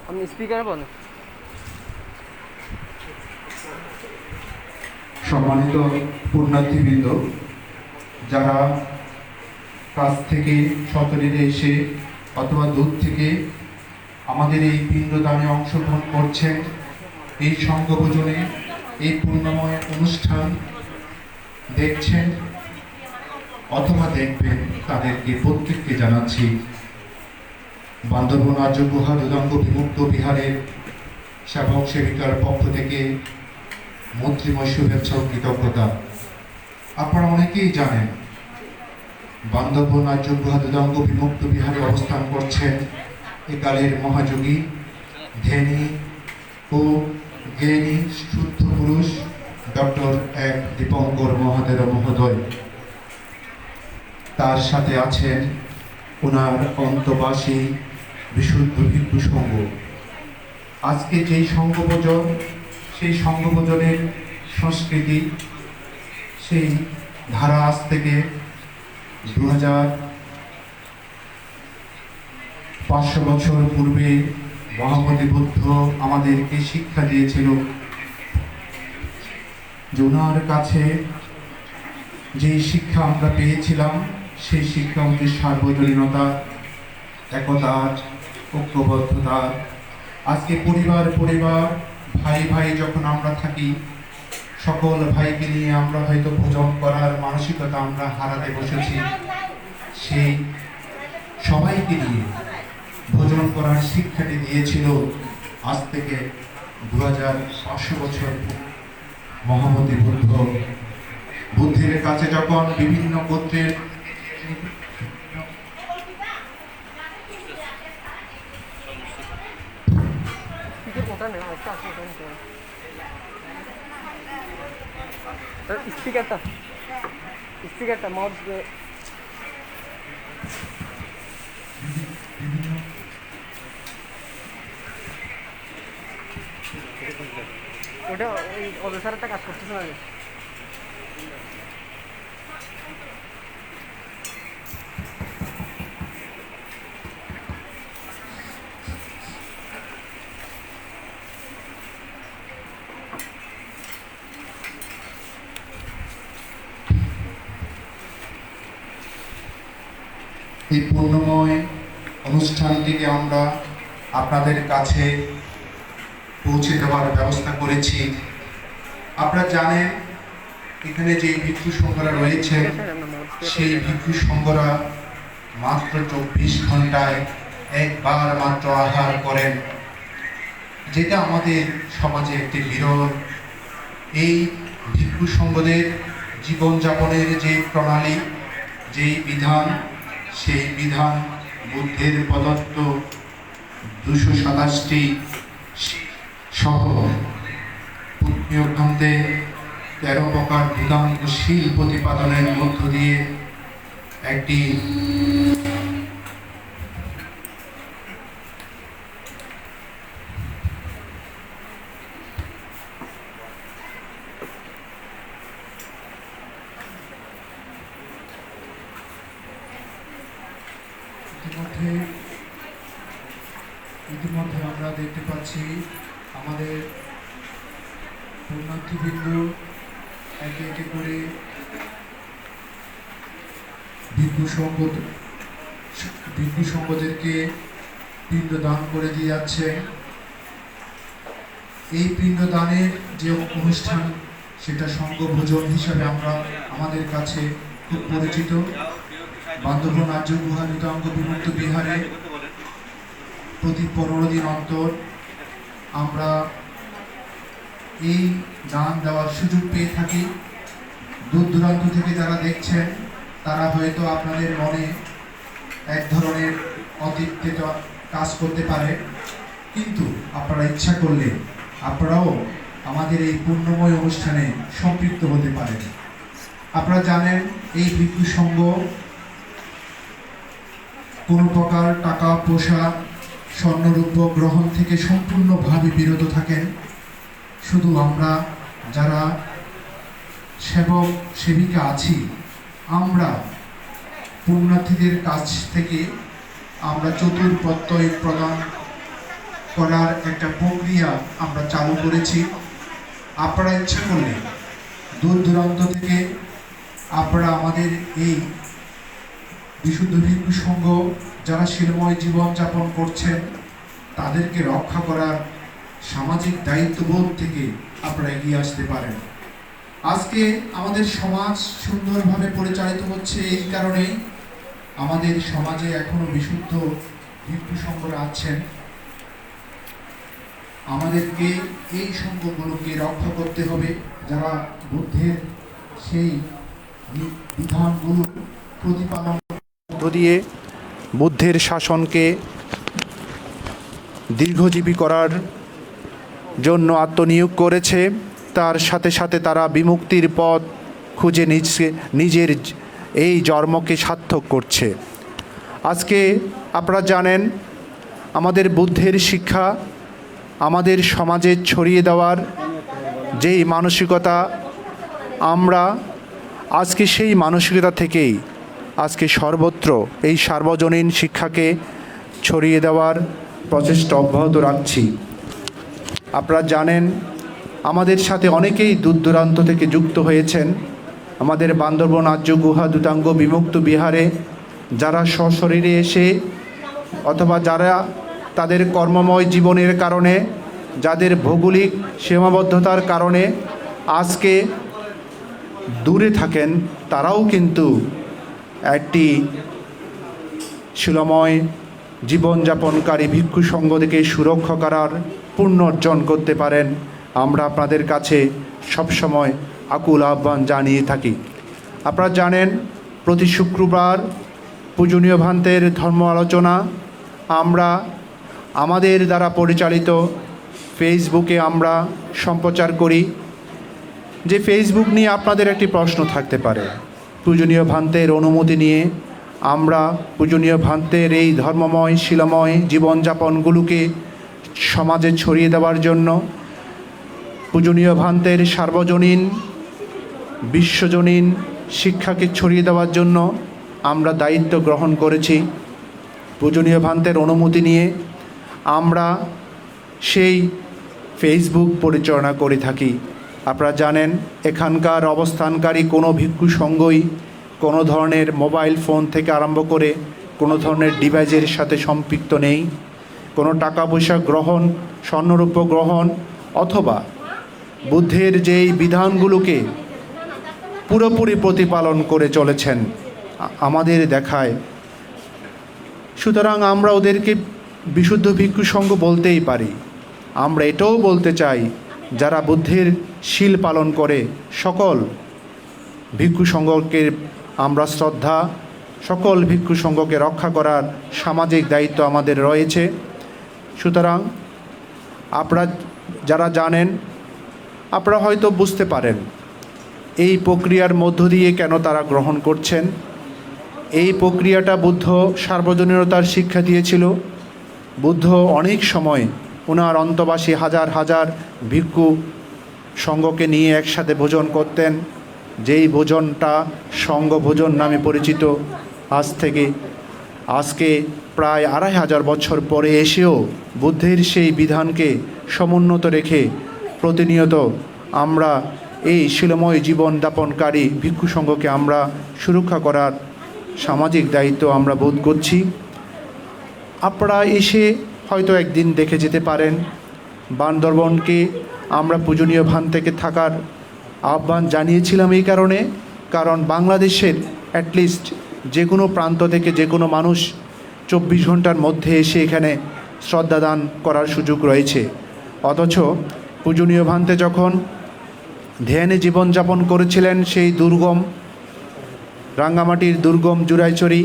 আপনি স্পিকারে বলেন। সম্মানিত পুণ্যার্থীবৃন্দ, যারা কাছ থেকে সতর্কে এসে অথবা দূর থেকে আমাদের এই পিণ্ডদানে অংশগ্রহণ করছেন, এই সংঘভোজনে এই পুণ্যময় অনুষ্ঠান দেখছেন অথবা দেখবেন, তাদেরকে প্রত্যেককে জানাচ্ছি বান্দরবন আর্য গুহা দুদাঙ্গ বিমুক্ত বিহারের সেবক সেবিকার পক্ষ থেকে মৈত্রীময় শুভেচ্ছা ও কৃতজ্ঞতা। আপনারা অনেকেই জানেন বান্দরবন আর্য গুহা দুদাঙ্গ বিমুক্ত বিহারে অবস্থান করছেন একালের মহাযোগী, ধ্যানী ও জ্ঞানী শুদ্ধ পুরুষ ডক্টর এক দীপঙ্কর মহাদেব মহোদয়। তার সাথে আছেন ওনার অন্তবাসী বিশুদ্ধ ভিক্ষু সংঘ। আজকে যেই সংঘভোজন, সেই সংঘভোজনের সংস্কৃতি, সেই ধারা আজ থেকে 2500 বছর পূর্বে মহাবোধি বুদ্ধ আমাদেরকে শিক্ষা দিয়েছিল যে ওনার কাছে যেই শিক্ষা আমরা পেয়েছিলাম, সেই শিক্ষা হচ্ছে সার্বজনীনতা, একতা, ঐক্যবদ্ধতা। আজকে পরিবার পরিবার, ভাই ভাই যখন আমরা থাকি, সকল ভাইকে নিয়ে আমরা হয়তো ভোজন করার মানসিকতা আমরা হারাতে বসেছি। সেই সবাইকে নিয়ে ভোজন করার শিক্ষাটি দিয়েছিল আজ থেকে 2500 বছর মহাবোধি বুদ্ধ। বুদ্ধের কাছে যখন বিভিন্ন গোত্রের স্পিকারটা মাউস ওটা ওই অবসর একটা কাজ করতেছে না। এই পূর্ণময় অনুষ্ঠানটিকে আমরা আপনাদের কাছে পৌঁছে দেওয়ার ব্যবস্থা করেছি। আপনারা জানেন এখানে যে ভিক্ষু সংঘরা রয়েছে, সেই ভিক্ষু সংঘরা মাত্র 24 ঘন্টায় একবার মাত্র আহার করেন, যেটা আমাদের সমাজে একটি বিরল। এই ভিক্ষু সংঘদের জীবনযাপনের যে প্রণালী, যেই বিধান, সেই বিধান বুদ্ধের প্রদত্ত 227টি সহ পুণ্য গ্রন্থে 13 প্রকার বেদান্তশীল প্রতিপাদনের মধ্য দিয়ে একটি ইতিমধ্যে আমরা দেখতে পাচ্ছি আমাদের পুণ্যার্থীবৃন্দ একে একে করে ভিক্ষু সংঘদেরকে পিণ্ড দান করে দিয়ে যাচ্ছে। এই পিণ্ড দানের যে অনুষ্ঠান, সেটা সংঘভোজন হিসাবে আমরা আমাদের কাছে খুব পরিচিত। বান্দরবন আর্য গুহা দুদাঙ্গ বিমুক্ত বিহারে প্রতি 15 দিন অন্তর আমরা এই দান দেওয়ার সুযোগ পেয়ে থাকি। দূর দূরান্ত থেকে যারা দেখছেন, তারা হয়তো আপনাদের মনে এক ধরনের অতৃপ্তিত কাজ করতে পারে, কিন্তু আপনারা ইচ্ছা করলে আপনারাও আমাদের এই পুণ্যময় অনুষ্ঠানে সম্পৃক্ত হতে পারেন। আপনারা জানেন এই ভিক্ষু সংঘ কোনো প্রকার টাকা পয়সা স্বর্ণরূপ গ্রহণ থেকে সম্পূর্ণভাবে বিরত থাকেন। শুধু আমরা যারা সেবক সেবিকা আছি, আমরা পুণ্যার্থীদের কাছ থেকে আমরা চতুর্পত্যয় প্রদান করার একটা প্রক্রিয়া আমরা চালু করেছি। আপনারা ইচ্ছা করলে দূর দূরান্ত থেকে আপনারা আমাদের এই বিশুদ্ধ ভিক্ষু সংঘ যারা শিলময় জীবনযাপন করছেন তাদেরকে রক্ষা করার সামাজিক দায়িত্ববোধ থেকে আপনারা এগিয়ে আসতে পারেন। আজকে আমাদের সমাজ সুন্দরভাবে পরিচালিত হচ্ছে এই কারণেই আমাদের সমাজে এখনো বিশুদ্ধ ভিক্ষু সংঘরা আছেন। আমাদেরকে এই সংঘগুলোকে রক্ষা করতে হবে, যারা বুদ্ধের সেই বিধানগুলো প্রতিপালন দিয়ে বুদ্ধের শাসনকে দীর্ঘজীবী করার জন্য আত্মনিয়োগ করেছে। তার সাথে সাথে তারা বিমুক্তির পথ খুঁজে নিজের এই জন্মকে সার্থক করছে। আজকে আপনারা জানেন আমাদের বুদ্ধের শিক্ষা আমাদের সমাজে ছড়িয়ে দেওয়ার যেই মানসিকতা, আমরা আজকে সেই মানসিকতা থেকেই আজকে সর্বত্র এই সার্বজনীন শিক্ষাকে ছড়িয়ে দেওয়ার প্রচেষ্টা অব্যাহত রাখছি। আপনারা জানেন আমাদের সাথে অনেকেই দূর দূরান্ত থেকে যুক্ত হয়েছেন। আমাদের বান্দরবন আর্য গুহা দূতাঙ্গ বিমুক্ত বিহারে যারা সশরীরে এসে অথবা যারা তাদের কর্মময় জীবনের কারণে, যাদের ভৌগোলিক সীমাবদ্ধতার কারণে আজকে দূরে থাকেন, তারাও কিন্তু একটি শিলময় জীবনযাপনকারী ভিক্ষু সংঘ থেকে সুরক্ষা করার পুণ্য অর্জন করতে পারেন। আমরা আপনাদের কাছে সবসময় আকুল আহ্বান জানিয়ে থাকি। আপনারা জানেন প্রতি শুক্রবার পূজনীয় ভান্তের ধর্ম আলোচনা আমরা আমাদের দ্বারা পরিচালিত ফেসবুকে আমরা সম্প্রচার করি। যে ফেসবুক নিয়ে আপনাদের একটি প্রশ্ন থাকতে পারে, পূজনীয় ভান্তের অনুমতি নিয়ে আমরা পূজনীয় ভান্তের এই ধর্মময় শিলময় জীবনযাপনগুলোকে সমাজে ছড়িয়ে দেওয়ার জন্য, পূজনীয় ভান্তের সার্বজনীন বিশ্বজনীন শিক্ষাকে ছড়িয়ে দেওয়ার জন্য আমরা দায়িত্ব গ্রহণ করেছি। পূজনীয় ভান্তের অনুমতি নিয়ে আমরা সেই ফেসবুক পরিচালনা করে থাকি। আপনারা জানেন এখানকার অবস্থানকারী কোনো ভিক্ষু সংঘই কোনো ধরনের মোবাইল ফোন থেকে আরম্ভ করে কোনো ধরনের ডিভাইসের সাথে সম্পৃক্ত নেই। কোনো টাকা পয়সা গ্রহণ, স্বর্ণরূপ গ্রহণ অথবা বুদ্ধের যেই বিধানগুলোকে পুরোপুরি প্রতিপালন করে চলেছেন আমাদের দেখায়। সুতরাং আমরা ওদেরকে বিশুদ্ধ ভিক্ষু সংঘ বলতেই পারি। আমরা এটাও বলতে চাই যারা বুদ্ধের শীল পালন করে সকল ভিক্ষু সংঘকে আমরা শ্রদ্ধা, সকল ভিক্ষু সংঘকে রক্ষা করার সামাজিক দায়িত্ব আমাদের রয়েছে। সুতরাং আপনারা যারা জানেন, আপনারা হয়তো বুঝতে পারেন এই প্রক্রিয়ার মধ্য দিয়ে কেন তারা গ্রহণ করছেন। এই প্রক্রিয়াটা বুদ্ধ সার্বজনীনতার শিক্ষা দিয়েছিল। বুদ্ধ অনেক সময় ওনার অন্তবাসী হাজার হাজার ভিক্ষু সংঘকে নিয়ে একসাথে ভোজন করতেন, যেই ভোজনটা সংঘ ভোজন নামে পরিচিত। আজকে প্রায় 2500 বছর পরে এসেও বুদ্ধের সেই বিধানকে সমুন্নত রেখে প্রতিনিয়ত আমরা এই শিলময় জীবনযাপনকারী ভিক্ষু সংঘকে আমরা সুরক্ষা করার সামাজিক দায়িত্ব আমরা বোধ করছি। আপনারা এসে হয়তো একদিন দেখে যেতে পারেন। বান্দরবনকে আমরা পূজনীয় ভান থেকে থাকার আহ্বান জানিয়েছিলাম এই কারণ বাংলাদেশের অ্যাটলিস্ট যে কোনো প্রান্ত থেকে যে কোনো মানুষ 24 ঘন্টার মধ্যে এসে এখানে শ্রদ্ধাদান করার সুযোগ রয়েছে। অথচ পূজনীয় ভান্তে যখন ধ্যানে জীবনযাপন করেছিলেন সেই দুর্গম রাঙ্গামাটির দুর্গম জুরাইছড়ি,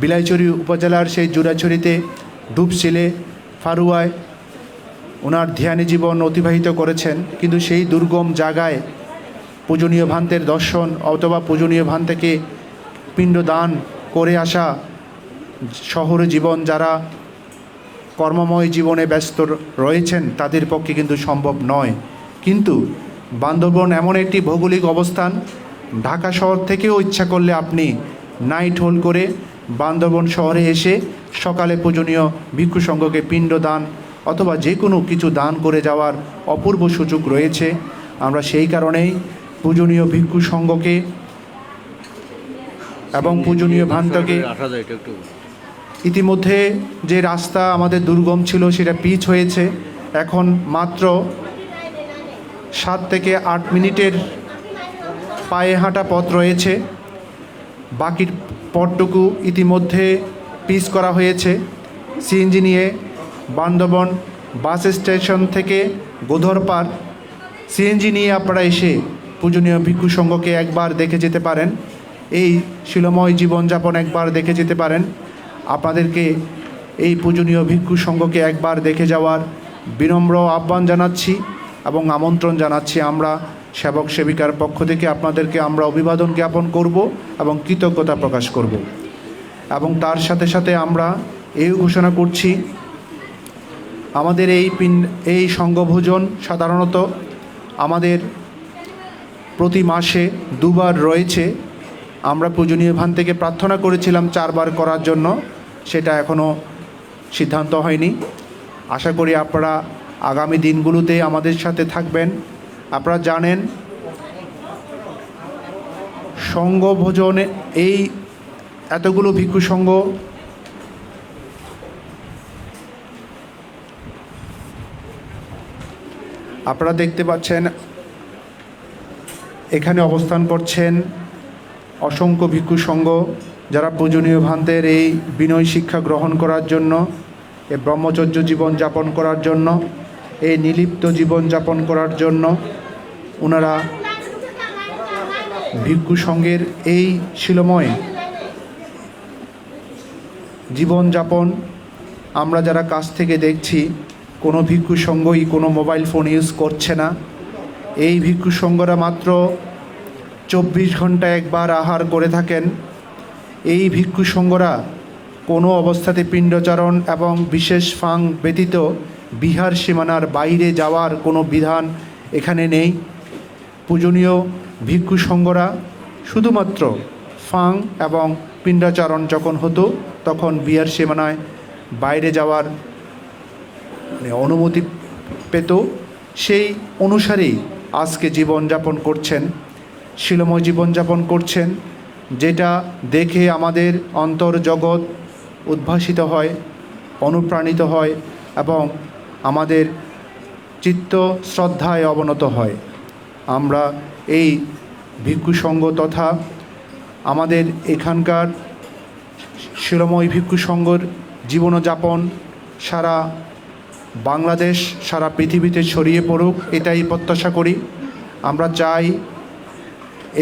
বিলাইছড়ি উপজেলার সেই জুরাইছড়িতে ডুবছিলে ফারুয়ায় ওনার ধ্যানে জীবন অতিবাহিত করেছেন। কিন্তু সেই দুর্গম জায়গায় পূজনীয় ভান্তের দর্শন অথবা পূজনীয় ভান থেকে পিণ্ডদান করে আসা শহরে জীবন যারা কর্মময় জীবনে ব্যস্ত রয়েছেন তাদের পক্ষে কিন্তু সম্ভব নয়। কিন্তু বান্দরবন এমন একটি ভৌগোলিক অবস্থান, ঢাকা শহর থেকেও ইচ্ছা করলে আপনি নাইট হোল্ড করে বান্দরবন শহরে এসে সকালে পূজনীয় ভিক্ষু সংঘকে পিণ্ডদান অথবা যে কোনো কিছু দান করে যাওয়ার অপূর্ব সুযোগ রয়েছে। আমরা সেই কারণেই পূজনীয় ভিক্ষু সংঘকে এবং পূজনীয় ভান্তকে ইতিমধ্যে যে রাস্তা আমাদের দুর্গম ছিল সেটা পিচ হয়েছে, এখন মাত্র 7 থেকে 8 মিনিটের পায়ে হাঁটা পথ রয়েছে। বাকির পথটুকু ইতিমধ্যে পিচ করা হয়েছে। সিএনজি নিয়ে বান্দরবন বাস স্টেশন থেকে গোধরপাড় সিএনজি নিয়ে আপনারা এসে পূজনীয় ভিক্ষু সংঘকে একবার দেখে যেতে পারেন, এই শিলময় জীবনযাপন একবার দেখে যেতে পারেন। আপনাদেরকে এই পূজনীয় ভিক্ষু সংঘকে একবার দেখে যাওয়ার বিনম্র আহ্বান জানাচ্ছি এবং আমন্ত্রণ জানাচ্ছি। আমরা সেবক সেবিকার পক্ষ থেকে আপনাদেরকে আমরা অভিবাদন জ্ঞাপন করব এবং কৃতজ্ঞতা প্রকাশ করব। এবং তার সাথে সাথে আমরা এই ঘোষণা করছি, আমাদের এই সংঘভোজন সাধারণত আমাদের প্রতি মাসে 2 বার রয়েছে। আমরা পূজনীয় ভান থেকে প্রার্থনা করেছিলাম 4 বার করার জন্য, সেটা এখনও সিদ্ধান্ত হয়নি। আশা করি আপনারা আগামী দিনগুলোতে আমাদের সাথে থাকবেন। আপনারা জানেন সংঘভোজনে এই এতগুলো ভিক্ষু সংঘ আপনারা দেখতে পাচ্ছেন এখানে অবস্থান করছেন অসংখ্য ভিক্ষু সংঘ, যারা পূজনীয় ভান্তের এই বিনয় শিক্ষা গ্রহণ করার জন্য, এই ব্রহ্মচর্য জীবন যাপন করার জন্য, এই নিলিপ্ত জীবন যাপন করার জন্য ওনারা ভিক্ষু সংঘের এই শিলময় জীবনযাপন আমরা যারা কাছ থেকে দেখছি, কোনো ভিক্ষু সংঘই কোনো মোবাইল ফোন ইউজ করছে না। এই ভিক্ষু সংঘরা মাত্র 24 ঘন্টা একবার আহার করে থাকেন। এই ভিক্ষু সংঘরা কোনো অবস্থাতে পিণ্ডচারণ এবং বিশেষ ফাং ব্যতীত বিহার সীমানার বাইরে যাওয়ার কোনো বিধান এখানে নেই। পূজনীয় ভিক্ষু সংঘরা শুধুমাত্র ফাং এবং পিণ্ডাচারণ যখন হতো তখন বিহার সীমানায় বাইরে যাওয়ার অনুমতি পেত, সেই অনুসারেই আজকে জীবনযাপন করছেন, শিলময় জীবনযাপন করছেন, যেটা দেখে আমাদের অন্তর্জগৎ উদ্ভাসিত হয়, অনুপ্রাণিত হয় এবং আমাদের চিত্ত শ্রদ্ধায় অবনত হয়। আমরা এই ভিক্ষু সংঘ তথা আমাদের এখানকার শিলময় ভিক্ষু সংঘর জীবনযাপন সারা বাংলাদেশ, সারা পৃথিবীতে ছড়িয়ে পড়ুক, এটাই প্রত্যাশা করি। আমরা চাই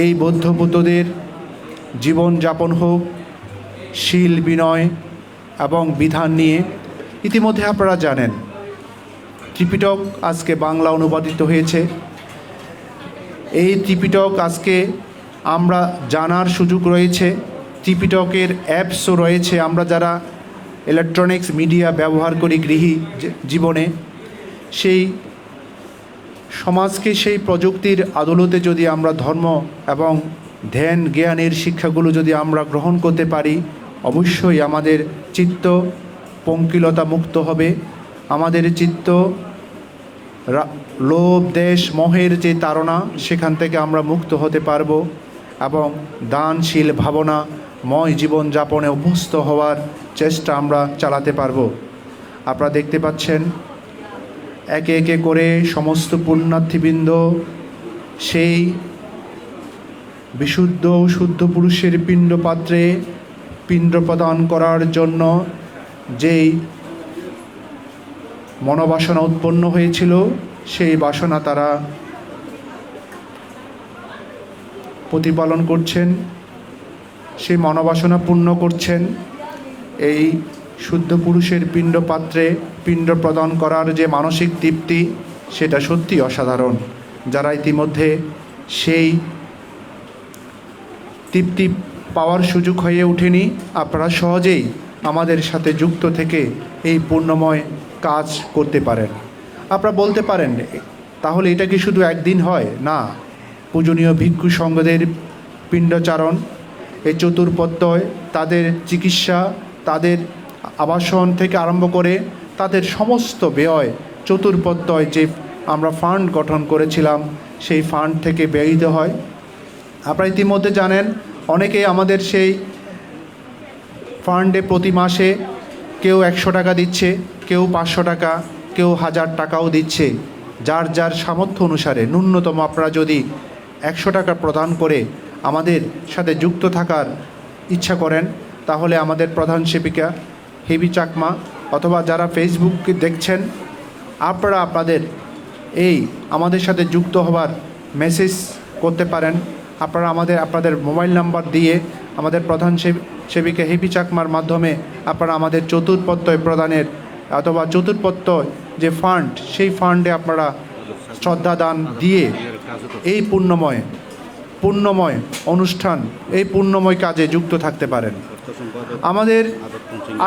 এই বৌদ্ধ বুদ্ধদের জীবনযাপন হোক শীল, বিনয় এবং বিধান নিয়ে। ইতিমধ্যে আপনারা জানেন ত্রিপিটক আজকে বাংলা অনুবাদিত হয়েছে। এই ত্রিপিটক আজকে আমরা জানার সুযোগ রয়েছে, ত্রিপিটকের অ্যাপসও রয়েছে। আমরা যারা ইলেকট্রনিক্স মিডিয়া ব্যবহার করি গৃহী জীবনে, সেই সমাজকে সেই প্রযুক্তির আদলতে যদি আমরা ধর্ম এবং ধ্যান জ্ঞানের শিক্ষাগুলো যদি আমরা গ্রহণ করতে পারি, অবশ্যই আমাদের চিত্ত পঙ্কিলতা মুক্ত হবে, আমাদের চিত্ত লোভ দেশ মোহের যে তাড়না সেখান থেকে আমরা মুক্ত হতে পারব এবং দানশীল ভাবনাময় জীবনযাপনে অভ্যস্ত হওয়ার চেষ্টা আমরা চালাতে পারব। আপনারা দেখতে পাচ্ছেন একে একে করে সমস্ত পুণ্যার্থীবৃন্দ সেই বিশুদ্ধ শুদ্ধ পুরুষের পিণ্ড পাত্রে পিণ্ড প্রদান করার জন্য যেই মনোবাসনা উৎপন্ন হয়েছিল, সেই বাসনা তারা প্রতিপালন করছেন, সেই মনোবাসনা পূর্ণ করছেন। এই শুদ্ধ পুরুষের পিণ্ড পাত্রে পিণ্ড প্রদান করার যে মানসিক তৃপ্তি, সেটা সত্যি অসাধারণ। যারা ইতিমধ্যে সেই তৃপ্তি পাওয়ার সুযোগ হয়ে ওঠেনি, আপনারা সহজেই আমাদের সাথে যুক্ত থেকে এই পূর্ণময় কাজ করতে পারেন। আপনারা বলতে পারেন তাহলে এটা কি শুধু একদিন হয়? না, পূজনীয় ভিক্ষু সংঘদের পিণ্ডচারণ, এই চতুর্পত্যয়, তাদের চিকিৎসা, তাদের আবাসন থেকে আরম্ভ করে তাদের সমস্ত ব্যয় চতুর্পত্যয় যে আমরা ফান্ড গঠন করেছিলাম সেই ফান্ড থেকে ব্যয়িত হয়। আপনারা ইতিমধ্যে জানেন অনেকেই আমাদের সেই ফান্ডে প্রতি মাসে কেউ 100 টাকা দিচ্ছে, কেউ 500 টাকা, কেউ 1000 টাকাও দিচ্ছে। যার যার সামর্থ্য অনুসারে ন্যূনতম আপনারা যদি 100 টাকা প্রদান করে আমাদের সাথে যুক্ত থাকার ইচ্ছা করেন, তাহলে আমাদের প্রধান সেবিকা হেবি চাকমা অথবা যারা ফেসবুকে দেখছেন, আপনারা আপনাদের আমাদের সাথে যুক্ত হবার মেসেজ করতে পারেন। আপনারা আপনাদের মোবাইল নাম্বার দিয়ে আমাদের প্রধান সেবিকা হেপি চাকমার মাধ্যমে আপনারা আমাদের চতুর্পত্যয় প্রদানের অথবা চতুর্পত্যয় যে ফান্ড, সেই ফান্ডে আপনারা শ্রদ্ধা দান দিয়ে এই পুণ্যময় অনুষ্ঠান, এই পুণ্যময় কাজে যুক্ত থাকতে পারেন। আমাদের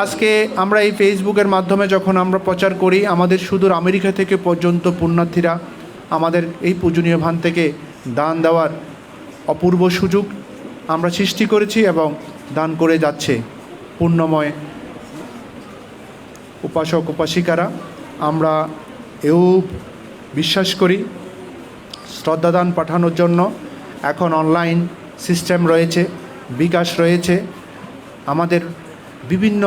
আজকে আমরা এই ফেসবুকের মাধ্যমে যখন আমরা প্রচার করি, আমাদের সুদূর আমেরিকা থেকে পর্যন্ত পুণ্যার্থীরা আমাদের এই পূজনীয় ভান থেকে দান দেওয়ার অপূর্ব সুযোগ আমরা সৃষ্টি করেছি এবং দান করে যাচ্ছে পুণ্যময় উপাসক উপাসিকারা। আমরা এও বিশ্বাস করি শ্রদ্ধাদান পাঠানোর জন্য এখন অনলাইন সিস্টেম রয়েছে, বিকাশ রয়েছে। আমাদের বিভিন্ন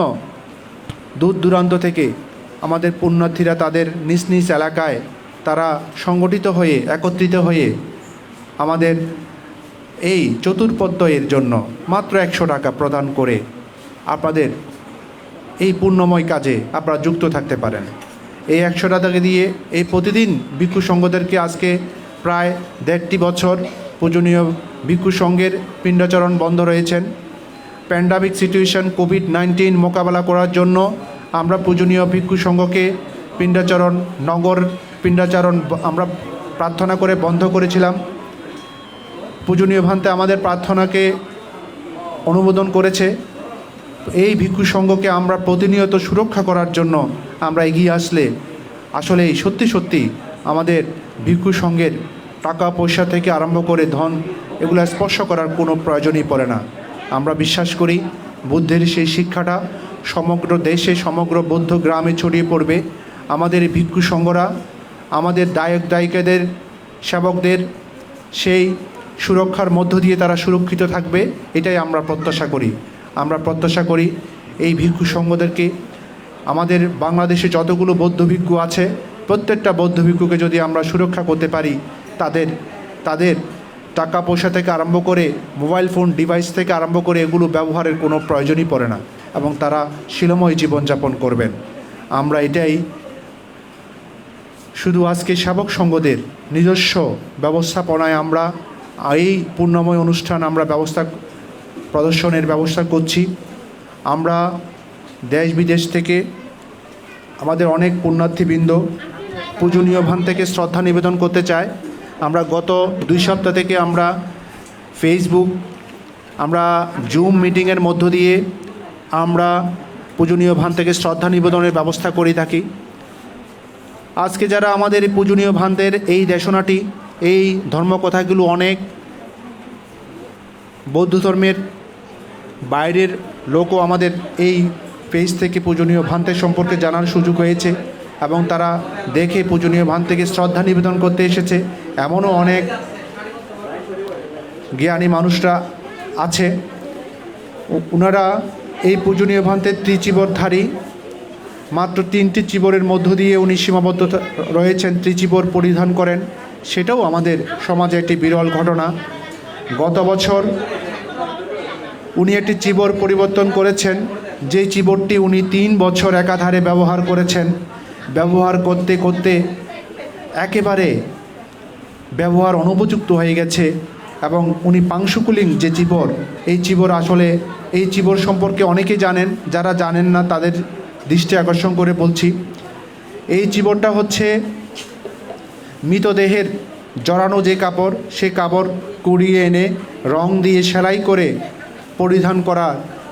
দূর দূরান্ত থেকে আমাদের পুণ্যার্থীরা তাদের নিজ নিজ এলাকায় তারা সংগঠিত হয়ে একত্রিত হয়ে আমাদের এই চতুর্পত্যয়ের জন্য মাত্র 100 টাকা প্রদান করে আপনাদের এই পুণ্যময় কাজে আপনারা যুক্ত থাকতে পারেন। এই 100 টাকা দিয়ে এই প্রতিদিন ভিক্ষু সংঘদেরকে আজকে প্রায় 1.5 বছর পূজনীয় ভিক্ষু সংঘের পিণ্ডাচরণ বন্ধ রয়েছেন। প্যান্ডামিক সিচুয়েশন কোভিড-19 মোকাবেলা করার জন্য আমরা পূজনীয় ভিক্ষু সংঘকে নগর পিণ্ডাচরণ আমরা প্রার্থনা করে বন্ধ করেছিলাম। পূজনীয় ভান্তে আমাদের প্রার্থনাকে অনুমোদন করেছে। এই ভিক্ষু সংঘকে আমরা প্রতিনিয়ত সুরক্ষা করার জন্য আমরা এগিয়ে আসলে আসলে সত্যি আমাদের ভিক্ষু সংঘের টাকা পয়সা থেকে আরম্ভ করে ধন এগুলো স্পর্শ করার কোনো প্রয়োজনই পড়ে না। আমরা বিশ্বাস করি বুদ্ধের সেই শিক্ষাটা সমগ্র দেশে, সমগ্র বৌদ্ধ গ্রামে ছড়িয়ে পড়বে। আমাদের এই ভিক্ষু সংঘরা আমাদের দায়িকাদের, সেবকদের সেই সুরক্ষার মধ্য দিয়ে তারা সুরক্ষিত থাকবে, এটাই আমরা প্রত্যাশা করি। এই ভিক্ষু সংঘদেরকে আমাদের বাংলাদেশে যতগুলো বৌদ্ধ ভিক্ষু আছে, প্রত্যেকটা বৌদ্ধ ভিক্ষুকে যদি আমরা সুরক্ষা করতে পারি, তাদের টাকা পয়সা থেকে আরম্ভ করে মোবাইল ফোন ডিভাইস থেকে আরম্ভ করে এগুলো ব্যবহারের কোনো প্রয়োজনই পড়ে না এবং তারা শীলময় জীবনযাপন করবেন। আমরা এটাই শুধু আজকে সেবক সংঘদের নিজস্ব ব্যবস্থাপনায় আমরা এই পূর্ণময় অনুষ্ঠান আমরা প্রদর্শনের ব্যবস্থা করছি। আমরা দেশ বিদেশ থেকে আমাদের অনেক পুণ্যার্থীবৃন্দ পূজনীয় ভান থেকে শ্রদ্ধা নিবেদন করতে চায়। আমরা গত 2 সপ্তাহ থেকে আমরা ফেসবুক, আমরা জুম মিটিংয়ের মধ্য দিয়ে আমরা পূজনীয় ভান থেকে শ্রদ্ধা নিবেদনের ব্যবস্থা করে থাকি। আজকে যারা আমাদের এই পূজনীয় ভানদের এই দেশনাটি, এই ধর্মকথাগুলো অনেক বৌদ্ধ ধর্মের বাইরের লোকও আমাদের এই পেজ থেকে পূজনীয় ভান্তের সম্পর্কে জানার সুযোগ হয়েছে এবং তারা দেখে পূজনীয় ভান থেকে শ্রদ্ধা নিবেদন করতে এসেছে। এমনও অনেক জ্ঞানী মানুষরা আছে, ওনারা এই পূজনীয় ভান্তের ত্রিচিবরধারী, মাত্র 3টি চিবরের মধ্য দিয়ে উনি সীমাবদ্ধ রয়েছেন, ত্রিচিবর পরিধান করেন। সেটাও আমাদের সমাজে একটি বিরল ঘটনা। গত বছর উনি একটি চিবর পরিবর্তন করেছেন, যেই চিবরটি উনি 3 বছর একাধারে ব্যবহার করেছেন। ব্যবহার করতে করতে একেবারে ব্যবহার অনুপযুক্ত হয়ে গেছে এবং উনি পাংশুকুলিং যে চিবর, এই চিবর আসলে এই চিবর সম্পর্কে অনেকেই জানেন, যারা জানেন না তাদের দৃষ্টি আকর্ষণ করে বলছি। এই চিবরটা হচ্ছে মৃতদেহের জড়ানো যে কাপড়, সে কাপড় কুড়িয়ে এনে রং দিয়ে সেলাই করে পরিধান করা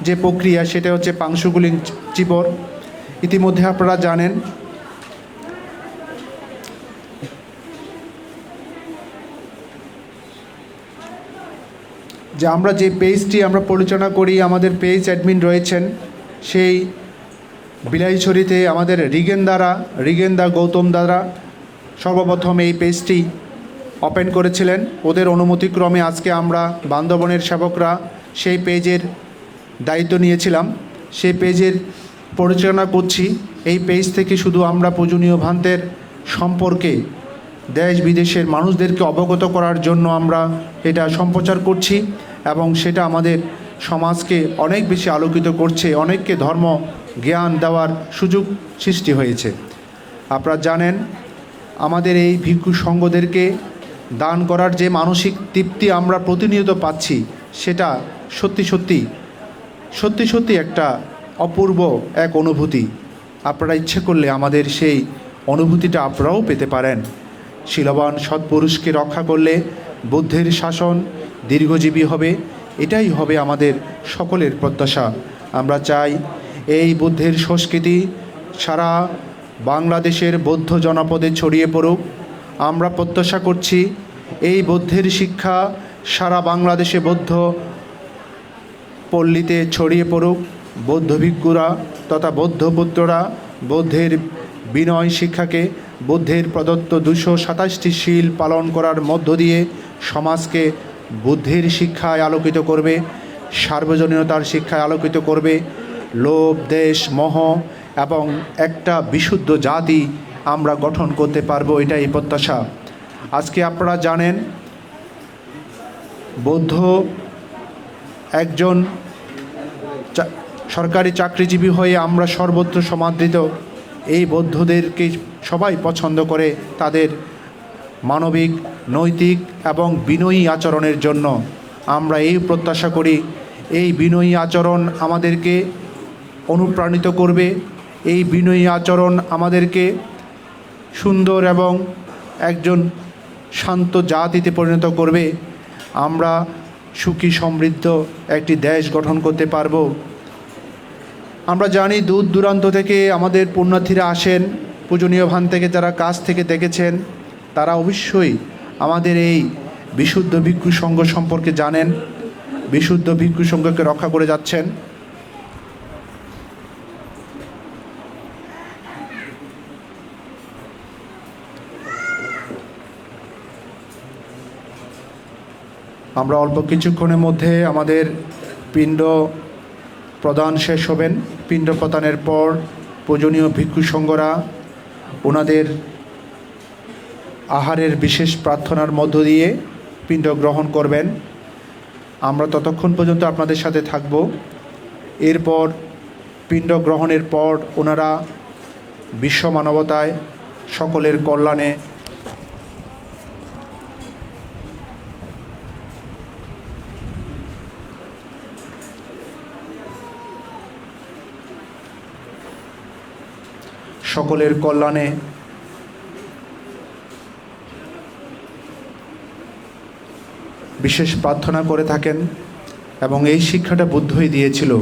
যে প্রক্রিয়া, সেটা হচ্ছে পাংশুকুলিং চিবর। ইতিমধ্যে আপনারা জানেন যে আমরা যে পেজটি আমরা পরিচালনা করি, আমাদের পেজ অ্যাডমিন রয়েছেন, সেই বিলাইছড়িতে আমাদের রিগেন্দা গৌতম দ্বারা সর্বপ্রথম এই পেজটি ওপেন করেছিলেন। ওদের অনুমতিক্রমে আজকে আমরা বান্ধবনের সেবকরা সেই পেজের দায়িত্ব নিয়েছিলাম, সেই পেজের পরিচালনা করছি। এই পেজ থেকে শুধু আমরা পূজনীয় ভান্তের সম্পর্কে দেশ বিদেশের মানুষদেরকে অবগত করার জন্য আমরা এটা সম্প্রচার করছি এবং সেটা আমাদের সমাজকে অনেক বেশি আলোকিত করছে, অনেককে ধর্ম জ্ঞান দেওয়ার সুযোগ সৃষ্টি হয়েছে। আপনারা জানেন আমাদের এই ভিক্ষু সংঘদেরকে দান করার যে মানসিক তৃপ্তি আমরা প্রতিনিয়ত পাচ্ছি, সেটা সত্যি সত্যি একটা অপূর্ব এক অনুভূতি। আপনারা ইচ্ছে করলে আমাদের সেই অনুভূতিটা আপনারাও পেতে পারেন। শীলবান সৎপুরুষকে রক্ষা করলে বুদ্ধের শাসন দীর্ঘজীবী হবে, এটাই হবে আমাদের সকলের প্রত্যাশা। আমরা চাই এই বুদ্ধের সংস্কৃতি সারা বাংলাদেশের বৌদ্ধ জনপদে ছড়িয়ে পড়ুক। আমরা প্রত্যাশা করছি এই বুদ্ধের শিক্ষা সারা বাংলাদেশে বৌদ্ধ পল্লীতে ছড়িয়ে পড়ুক। বৌদ্ধ ভিক্ষুরা তথা বৌদ্ধপুত্ররা বুদ্ধের বিনয় শিক্ষাকে, বুদ্ধের প্রদত্ত 227টি শীল পালন করার মধ্য দিয়ে সমাজকে বুদ্ধের শিক্ষায় আলোকিত করবে, সার্বজনীনতার শিক্ষায় আলোকিত করবে। লোভ, দেশ, মোহ এবং একটা বিশুদ্ধ জাতি আমরা গঠন করতে পারবো, এটাই প্রত্যাশা। আজকে আপনারা জানেন বৌদ্ধ একজন সরকারি চাকরিজীবী হয়ে আমরা সর্বত্র সমাদৃত। এই বৌদ্ধদেরকে সবাই পছন্দ করে তাদের মানবিক, নৈতিক এবং বিনয়ী আচরণের জন্য। আমরা এই প্রত্যাশা করি এই বিনয়ী আচরণ আমাদেরকে অনুপ্রাণিত করবে, এই বিনয়ী আচরণ আমাদেরকে সুন্দর এবং একজন শান্ত জাতিতে পরিণত করবে। আমরা সুখী সমৃদ্ধ একটি দেশ গঠন করতে পারব। আমরা জানি দূর দূরান্ত থেকে আমাদের পুণ্যার্থীরা আসেন, পূজনীয় ভান থেকে যারা কাছ থেকে দেখেছেন তারা অবশ্যই আমাদের এই বিশুদ্ধ ভিক্ষু সংঘ সম্পর্কে জানেন, বিশুদ্ধ ভিক্ষু সংঘকে রক্ষা করে যাচ্ছেন। আমরা অল্প কিছুক্ষণের মধ্যে আমাদের পিণ্ড প্রদান শেষ হবেন। পিণ্ড প্রদানের পর পূজনীয় ভিক্ষু সংঘরা ওনাদের আহারের বিশেষ প্রার্থনার মধ্য দিয়ে পিণ্ড গ্রহণ করবেন। আমরা ততক্ষণ পর্যন্ত আপনাদের সাথে থাকব। এরপর পিণ্ড গ্রহণের পর ওনারা বিশ্ব মানবতায় সকলের কল্যাণে বিশেষ প্রার্থনা করে থাকেন এবং এই শিক্ষাটা বুদ্ধই দিয়েছিল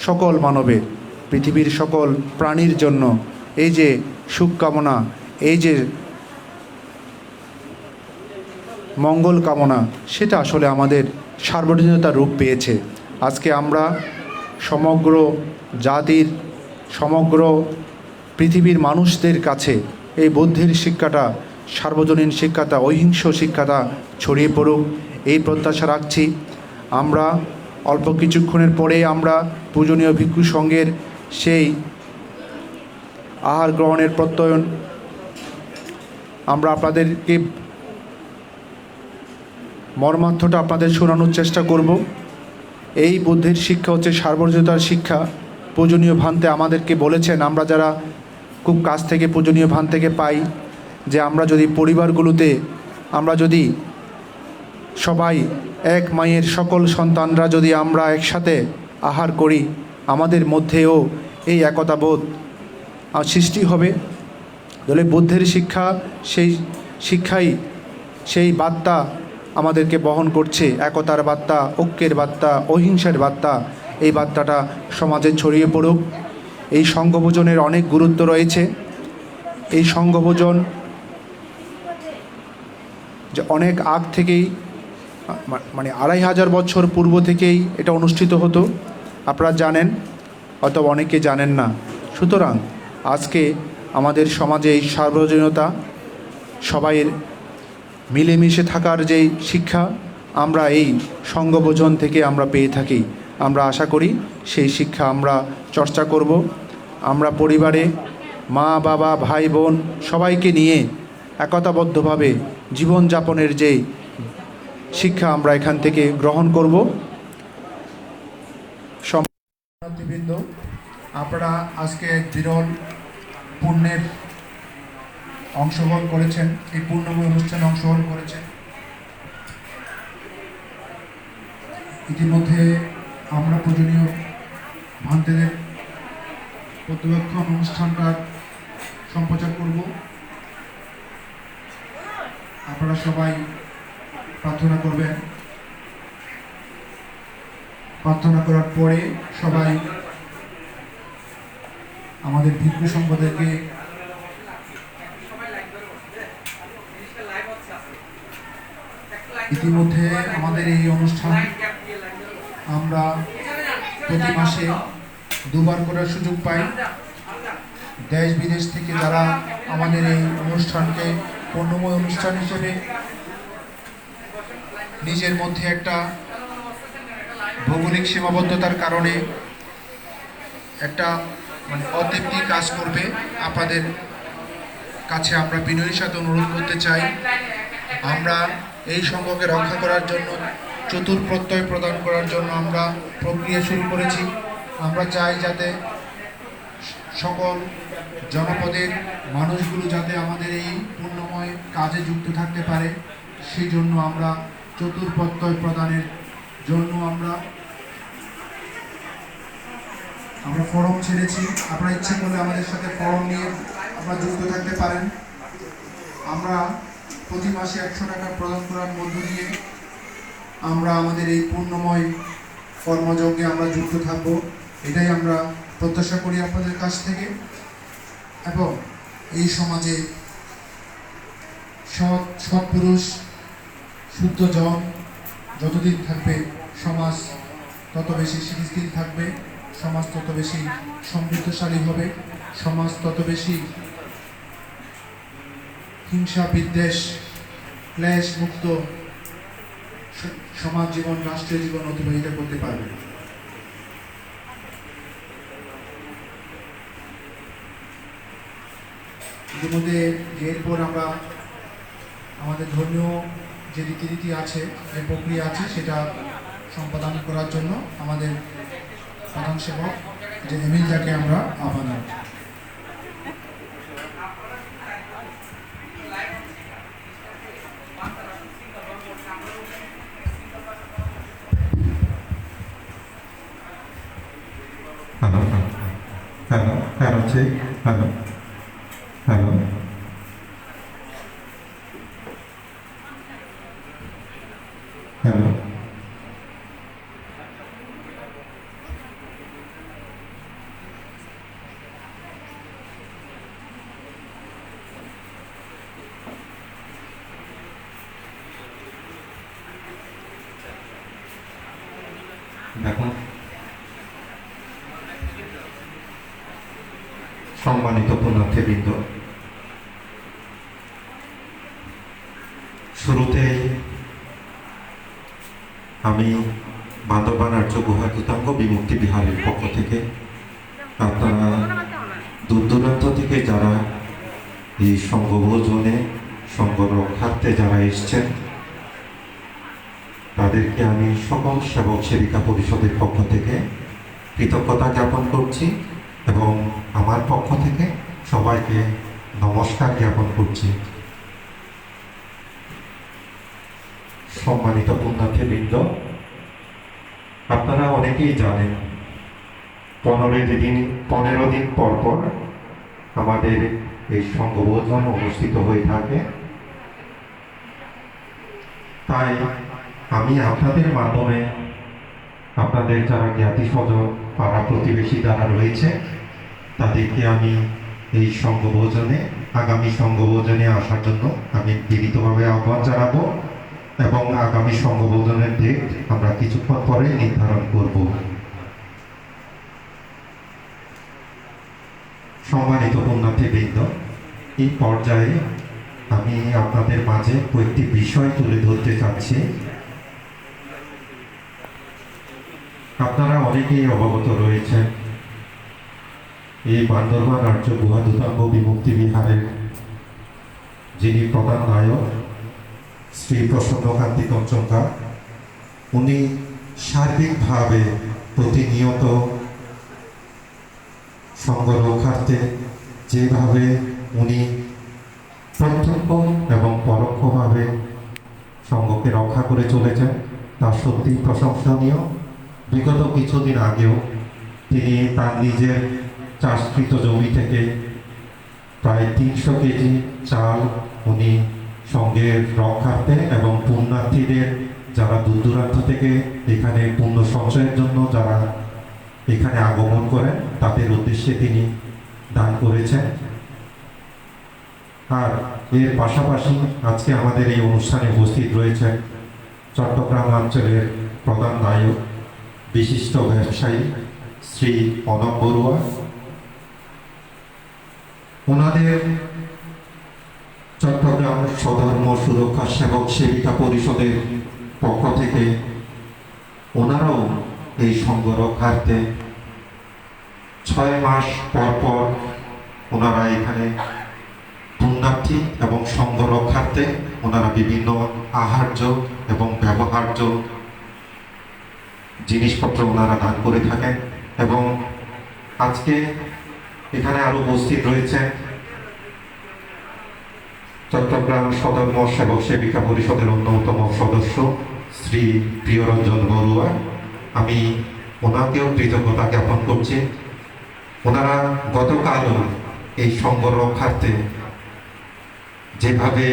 সকল মানবের, পৃথিবীর সকল প্রাণীর জন্য। এই যে সুখ কামনা, এই যে মঙ্গল কামনা, সেটা আসলে আমাদের সার্বজনীনতার রূপ পেয়েছে। আজকে আমরা সমগ্র জাতির, সমগ্র পৃথিবীর মানুষদের কাছে এই বুদ্ধের শিক্ষাটা, সার্বজনীন শিক্ষাটা, অহিংস শিক্ষাটা ছড়িয়ে পড়ুক, এই প্রত্যাশা রাখছি। আমরা অল্প কিছুক্ষণের পরে আমরা পূজনীয় ভিক্ষু সংঘের সেই আহার গ্রহণের প্রত্যয়ন আমরা আপনাদেরকে মর্মার্থটা আপনাদের শোনানোর চেষ্টা করব। এই বুদ্ধের শিক্ষা হচ্ছে সার্বজনীনতার শিক্ষা। পূজনীয় ভান্তে আমাদেরকে বলেছেন, আমরা যারা খুব কাছ থেকে পূজনীয় ভান থেকে পাই, যে আমরা যদি পরিবারগুলোতে আমরা যদি সবাই এক মায়ের সকল সন্তানরা যদি আমরা একসাথে আহার করি, আমাদের মধ্যেও এই একতাবোধ সৃষ্টি হবে। তাহলে বুদ্ধের শিক্ষা, সেই শিক্ষাই সেই বার্তা আমাদেরকে বহন করছে, একতার বার্তা, ঐক্যের বার্তা, অহিংসার বার্তা। এই বার্তাটা সমাজে ছড়িয়ে পড়ুক। এই সংঘভোজনের অনেক গুরুত্ব রয়েছে। এই সংঘভোজন যে অনেক আগ থেকেই, মানে 2500 বছর পূর্ব থেকেই এটা অনুষ্ঠিত হতো। আপনারা জানেন, হয়তো অনেকে জানেন না। সুতরাং আজকে আমাদের সমাজে এই সার্বজনীনতা, সবাইয়ের মিলেমিশে থাকার যে শিক্ষা আমরা এই সংঘভোজন থেকে আমরা পেয়ে থাকি, আমরা আশা করি সেই শিক্ষা আমরা চর্চা করব। আমরা পরিবারে মা বাবা ভাই বোন সবাইকে নিয়ে একতাবদ্ধভাবে জীবনযাপনের যে শিক্ষা আমরা এখান থেকে গ্রহণ করব। শরণার্থীবৃন্দ, আপনারা আজকে এক বিরল পুণ্যের অংশগ্রহণ করেছেন, এই পূর্ণময় অনুষ্ঠানে অংশগ্রহণ করেছেন। ইতিমধ্যে আমরা পূজনীয় ভান্তেদের পর্যবেক্ষণ অনুষ্ঠানটার সম্প্রচার করব। আপনারা সবাই প্রার্থনা করবেন। প্রার্থনা করার পরে সবাই আমাদের ভিক্ষু সংঘদেরকে ইতিমধ্যে আমাদের এই অনুষ্ঠান আমরা প্রতি মাসে দুবার করার সুযোগ পাই। দেশ বিদেশ থেকে যারা আমাদের এই অনুষ্ঠানকে পূর্ণময় অনুষ্ঠান হিসেবে নিজের মধ্যে একটা ভৌগোলিক সীমাবদ্ধতার কারণে একটা অতৃপ্তি কাজ করবে, আপনাদের কাছে আমরা বিনয়ের সাথে অনুরোধ করতে চাই, আমরা এই সংঘকে রক্ষা করার জন্য, চতুর্প্রত্যয় প্রদান করার জন্য আমরা প্রক্রিয়া শুরু করেছি। আমরা চাই যাতে সকল জনপদের মানুষগুলো যাতে আমাদের এই পূর্ণময় কাজে যুক্ত থাকতে পারে, সেই জন্য আমরা চতুর্প্রত্যয় প্রদানের জন্য আমরা ফরম ছেড়েছি। আপনারা ইচ্ছে করলে আমাদের সাথে ফরম নিয়ে আপনারা যুক্ত থাকতে পারেন। আমরা প্রতি মাসে 100 টাকা প্রদান করার মধ্য দিয়ে আমরা আমাদের এই পূর্ণময় কর্মযজ্ঞে আমরা যুক্ত থাকব, এটাই আমরা প্রত্যাশা করি আপনাদের কাছ থেকে। এবং এই সমাজে সৎ পুরুষ শুদ্ধ জন যতদিন থাকবে, সমাজ তত বেশি স্থিতিশীল থাকবে, সমাজ তত বেশি সমৃদ্ধশালী হবে, সমাজ তত বেশি হিংসা বিদ্বেষ ক্লেশ মুক্ত সমাজ জীবন, রাষ্ট্রীয় জীবন অতিবাহিত করতে পারবে। ইতিমধ্যে এরপর আমরা আমাদের ধর্মীয় যে রীতিনীতি আছে, যে প্রক্রিয়া আছে, সেটা সম্পাদন করার জন্য আমাদের প্রধান সেবক যে এমিল, যাকে আমরা আহ্বান জানাই। Hello hello hello check hello hello hello দেখুন, সম্মানিত পুণ্যার্থীবৃন্দ, শুরুতেই আমি বান্দরবান আর্য গুহা ধূতাঙ্গ বিমুক্তি বিহারের পক্ষ থেকে আপনারা দূর দূরান্ত থেকে যারা এই সংঘভোজনে সংঘ রক্ষার্থে যারা এসছেন, তাদেরকে আমি সকল সেবক সেবিকা পরিষদের পক্ষ থেকে কৃতজ্ঞতা জ্ঞাপন করছি এবং আমার পক্ষ থেকে সবাইকে নমস্কার জ্ঞাপন করছি। সম্মানিত পুণ্যার্থীবৃন্দ, আপনারা অনেকেই জানেন 15 দিন পর পর আমাদের এই সংঘভোজন অনুষ্ঠিত হয়ে থাকে। তাই আমি আপনাদের মাধ্যমে আপনাদের যারা জ্ঞাতি স্বজন, পাড়া প্রতিবেশী যারা রয়েছে, তাদেরকে আমি এই সংঘভোজনে, আগামী সংঘভোজনে আসার জন্য আমি বিনীতভাবে আহ্বান জানাবো এবং আগামী সংঘভোজনের ডেট আমরা কিছুক্ষণ পরে নির্ধারণ করব। সম্মানিত পুণ্যার্থীবৃন্দ, এই পর্যায়ে আমি আপনাদের মাঝে কয়েকটি বিষয় তুলে ধরতে চাচ্ছি। আপনারা অনেকেই অবগত রয়েছেন এই বান্দরবান আর্য গুহা দূতাঙ্গ বিমুক্তি বিহারের যিনি প্রধান নায়ক শ্রী প্রসন্নকান্তি কঞ্চনকা, উনি সার্বিকভাবে প্রতিনিয়ত সংঘ রক্ষার্থে যেভাবে উনি প্রত্যক্ষ এবং পরোক্ষভাবে সংঘকে রক্ষা করে চলেছেন তা সত্যি প্রশংসনীয়। বিগত কিছুদিন আগেও তিনি তার নিজের চাষকৃত জমি থেকে প্রায় 300 কেজি চাল উনি সংঘের রক্ষার্থে এবং পুণ্যার্থীদের যারা দূর দূরান্ত থেকে এখানে পুণ্য সঞ্চয়ের জন্য যারা এখানে আগমন করেন তাদের উদ্দেশ্যে তিনি দান করেছেন। আর এর পাশাপাশি আজকে আমাদের এই অনুষ্ঠানে উপস্থিত রয়েছেন চট্টগ্রাম অঞ্চলের প্রধান নায়ক বিশিষ্ট ব্যবসায়ী শ্রী অনব বড়ুয়া। ওনাদের চট্টগ্রাম স্বধর্ম সুরক্ষা সেবক সেবিকা পরিষদের পক্ষ থেকে ওনারাও এই সংঘ রক্ষার্থে 6 মাস পর পর ওনারা এখানে পুণ্যার্থী এবং সংঘ রক্ষার্থে ওনারা বিভিন্ন আহার্য এবং ব্যবহার্য জিনিসপত্র ওনারা দান করে থাকেন। এবং আজকে এখানে আরো উপস্থিত রয়েছেন চট্টগ্রাম সদর্ম সেবক সেবিকা পরিষদের অন্যতম সদস্য শ্রী প্রিয়রঞ্জন বড়ুয়া। আমি ওনাকেও কৃতজ্ঞতা জ্ঞাপন করছি। ওনারা গতকালও এই সংঘ রক্ষার্থে যেভাবে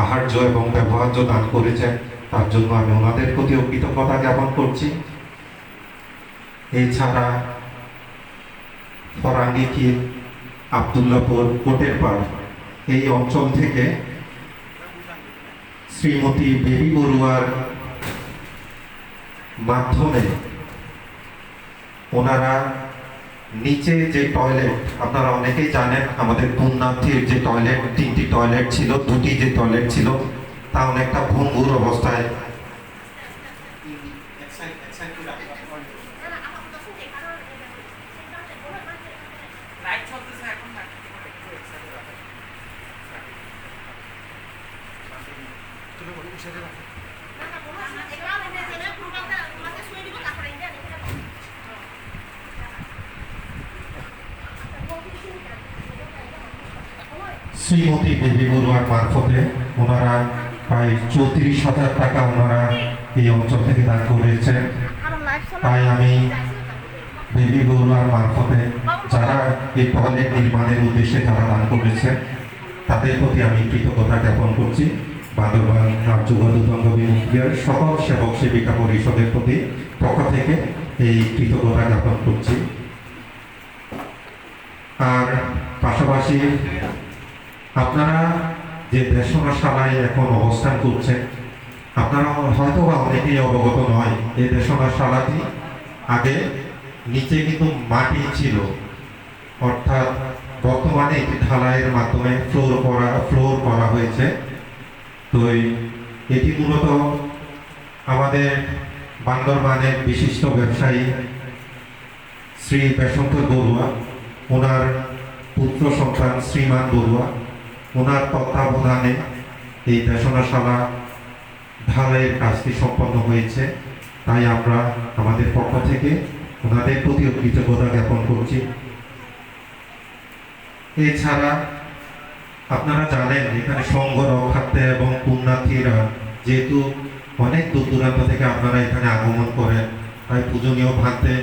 আহার্য এবং ব্যবহার্য দান করেছেন তার জন্য আমি ওনাদের প্রতিও কৃতজ্ঞতা জ্ঞাপন করছি। এছাড়া ফরাঙ্গিকি আবদুল্লাপুর কোটের পাড় এই অঞ্চল থেকে শ্রীমতী বেবি বড়ুয়ার মাধ্যমে ওনারা নিচে যে টয়লেট, আপনারা অনেকেই জানেন আমাদের পুণ্যার্থীর যে টয়লেট 3টি টয়লেট ছিল, 2টি যে টয়লেট ছিল তা অনেকটা ভঙ্গুর অবস্থায় শ্রীমতী দেবী বড়ুয়ার মারফতে ওনারা প্রায় 34,000 টাকা ওনারা এই অঞ্চল থেকে দান করেছেন। তাই আমি দেবী বড়ুয়ার মারফতে যারা এই টয়লেট নির্মাণের উদ্দেশ্যে যারা দান করেছেন তাদের প্রতি আমি কৃতজ্ঞতা জ্ঞাপন করছি। বান্দরবান আর্য গুহা দূতাঙ্গ বিমুক্তি সকল সেবক সেবিকা পরিষদের প্রতি পক্ষ থেকে এই কৃতজ্ঞতা জ্ঞাপন করছি। আর পাশাপাশি আপনারা যে দেশনাশালায় এখন অবস্থান করছেন, আপনারা হয়তো বা অনেকেই অবগত নয় এই দেশনাশালাটি আগে নিচে কিন্তু মাটি ছিল, অর্থাৎ বর্তমানে এটি ঢালাইয়ের মাধ্যমে ফ্লোর করা হয়েছে। তো এটি মূলত আমাদের বান্দরবানের বিশিষ্ট ব্যবসায়ী শ্রী বেশঙ্কর বড়ুয়া, ওনার পুত্র সন্তান শ্রীমান বড়ুয়া, ওনার তত্ত্বাবধানে এই দেশনাশালা ঢালাইয়ের কাজটি সম্পন্ন হয়েছে। তাই আমরা আমাদের পক্ষ থেকে ওনাদের প্রতি কৃতজ্ঞতা জ্ঞাপন করছি। এছাড়া আপনারা জানেন এখানে সংঘ রক্ষার্থে এবং পুণ্যার্থীরা যেহেতু অনেক দূর দূরান্ত থেকে আপনারা এখানে আগমন করেন, তাই পূজনীয় ভান্তে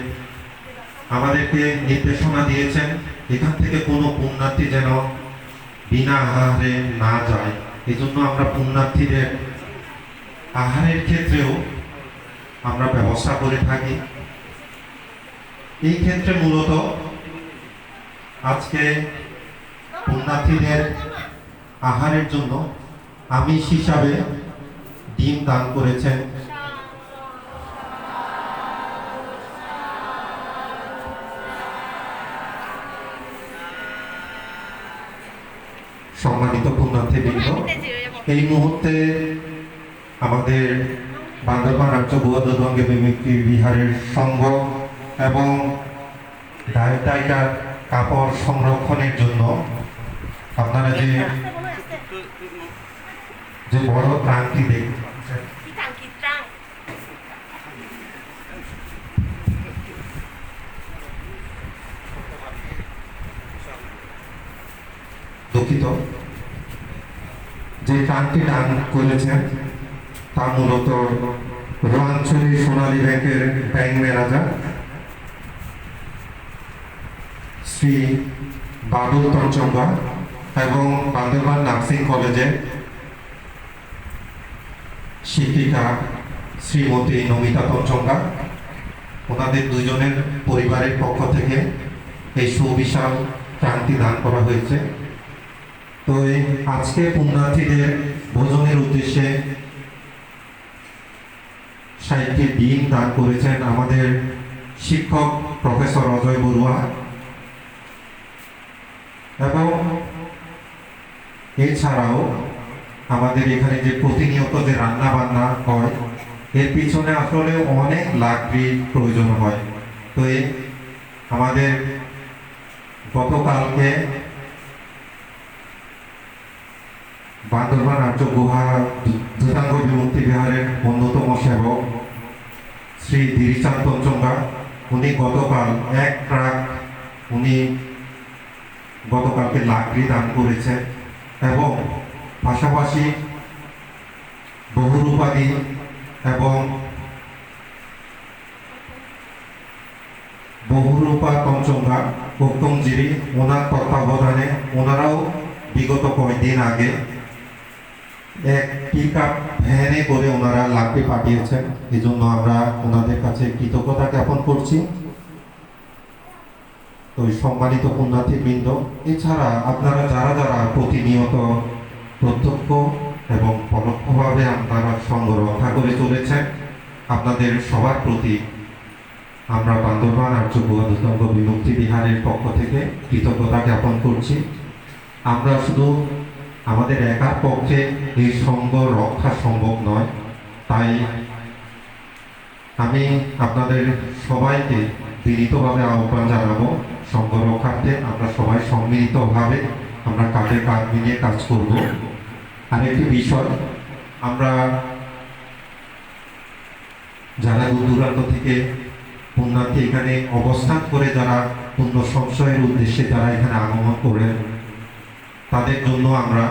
আমাদেরকে নির্দেশনা দিয়েছেন এখান থেকে কোনো পুণ্যার্থী যেন বিনা আহারে না যায়। এই জন্য আমরা পুণ্যার্থীদের আহারের ক্ষেত্রেও আমরা ব্যবস্থা করে থাকি। এই ক্ষেত্রে মূলত আজকে পুণ্যার্থীদের আহারের জন্য আমিষ হিসাবে ডিম দান করেছেন সম্মানিত পুণ্যার্থীবৃন্দ, এই মুহূর্তে আমাদের বান্দরবান রাজ্য গুহাদুতঙ্গ বিমুক্তি বিহারের সংঘ এবং গায়িকার কাপড় সংরক্ষণের জন্য আপনারা যে বড় ত্রাণটি দেখতে পাচ্ছেন, দুঃখিত, যে ত্রাণটি দান করেছেন তা মূলত রোয়াঞ্চলী সোনালী ব্যাংকের ব্যাংক ম্যানেজার শ্রী বাদল তঞ্চঙ্গা এবং বান্দরবান নার্সিং কলেজের শিক্ষিকা শ্রীমতী নমিতা তঞ্চঙ্গা, ওনাদের দুজনের পরিবারের পক্ষ থেকে এই সুবিশাল ত্রাণটি দান করা হয়েছে। তো আজকে পুণ্যার্থীদের ভোজনের উদ্দেশ্যে 60টি ডিম দান করেছেন আমাদের শিক্ষক প্রফেসর অজয় বড়ুয়া, এবং এছাড়াও আমাদের এখানে যে প্রতিনিয়ত যে রান্না বান্না হয় এর পিছনে আসলে অনেক লাকড়ির প্রয়োজন হয়। তো আমাদের গতকালকে বান্দরবান আর্য গুহা ধুতাঙ্গ বিমুক্তি বিহারের অন্যতম সেবক শ্রী দিরিচাঁদ তঞ্চঙ্গা, উনি গতকালকে লাকড়ি দান করেছেন এবং পাশাপাশি বহুরূপাদি এবং বহুরূপা তঞ্চঙ্গা উত্তমজিরি, ওনার তত্ত্বাবধানে ওনারাও বিগত কয়েকদিন আগে এক পিকআপ ভ্যানে করে ওনারা লাকড়ি পাঠিয়েছেন। এই জন্য আমরা ওনাদের কাছে কৃতজ্ঞতা জ্ঞাপন করছি। তো সম্মানিত পুণ্যার্থীবৃন্দ, এছাড়া আপনারা যারা যারা প্রতিনিয়ত প্রত্যক্ষ এবং পরোক্ষভাবে আপনারা সঙ্গ রক্ষা করে চলেছেন, আপনাদের সবার প্রতি আমরা বান্দরবান আর্য গুহাদুতঙ্গ বিমুক্তি বিহারের পক্ষ থেকে কৃতজ্ঞতা জ্ঞাপন করছি। আমরা শুধু আমাদের একার পক্ষে এই সঙ্গ রক্ষা সম্ভব নয়, তাই আমি আপনাদের সবাইকে বিনীতভাবে আহ্বান জানাবো সঙ্গ রক্ষার্থে আমরা সবাই সম্মিলিতভাবে আমরা কাঁধে কাঁধ মিলিয়ে কাজ করব। আরেকটি বিষয়, আমরা যারা দূর দূরান্ত থেকে পুণ্যার্থী এখানে অবস্থান করে যারা পুণ্য সংশয়ের উদ্দেশ্যে যারা এখানে আগমন করেন, তাদের জন্য আমরা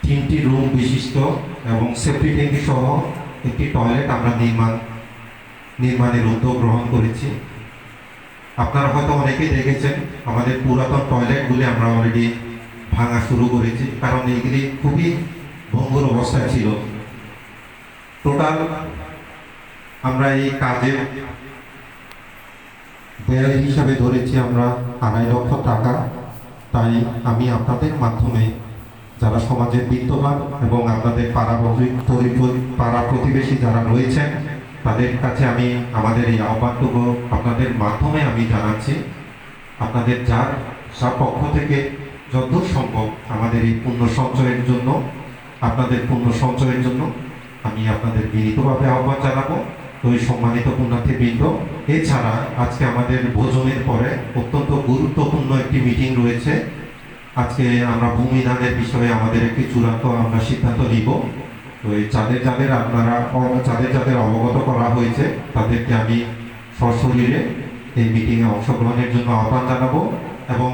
3টি রুম বিশিষ্ট এবং সেফটি ট্যাঙ্কি সহ একটি টয়লেট আমরা নির্মাণের উদ্যোগ গ্রহণ করেছি। আপনারা হয়তো অনেকেই দেখেছেন আমাদের পুরাতন টয়লেটগুলি আমরা অলরেডি ভাঙা শুরু করেছি, কারণ এইগুলি খুবই ভঙ্গুর অবস্থায় ছিল। টোটাল আমরা এই কাজের ব্যয় হিসাবে ধরেছি আমরা 2.5 লক্ষ টাকা। তাই আমি আপনাদের মাধ্যমে যারা সমাজের বিত্তবান এবং আপনাদের পাড়া প্রতিবেশী যারা রয়েছেন তাদের কাছে আমি আমাদের এই আহ্বানটুকু আপনাদের মাধ্যমে আমি জানাচ্ছি, আপনাদের যার পক্ষ থেকে যতদূর সম্ভব আমাদের এই পুণ্য সঞ্চয়ের জন্য আমি আপনাদের বিনীতভাবে আহ্বান জানাবো। তো এই সম্মানিত পুণ্যার্থীবৃন্দ, এছাড়া আজকে আমাদের ভোজনের পরে অত্যন্ত গুরুত্বপূর্ণ একটি মিটিং রয়েছে। আজকে আমরা ভূমিদানের বিষয়ে আমাদের একটি চূড়ান্ত আমরা সিদ্ধান্ত নিব। তো এই যাদের যাদের অবগত করা হয়েছে তাদেরকে আমি সশরীরে এই মিটিংয়ে অংশগ্রহণের জন্য আহ্বান জানাবো, এবং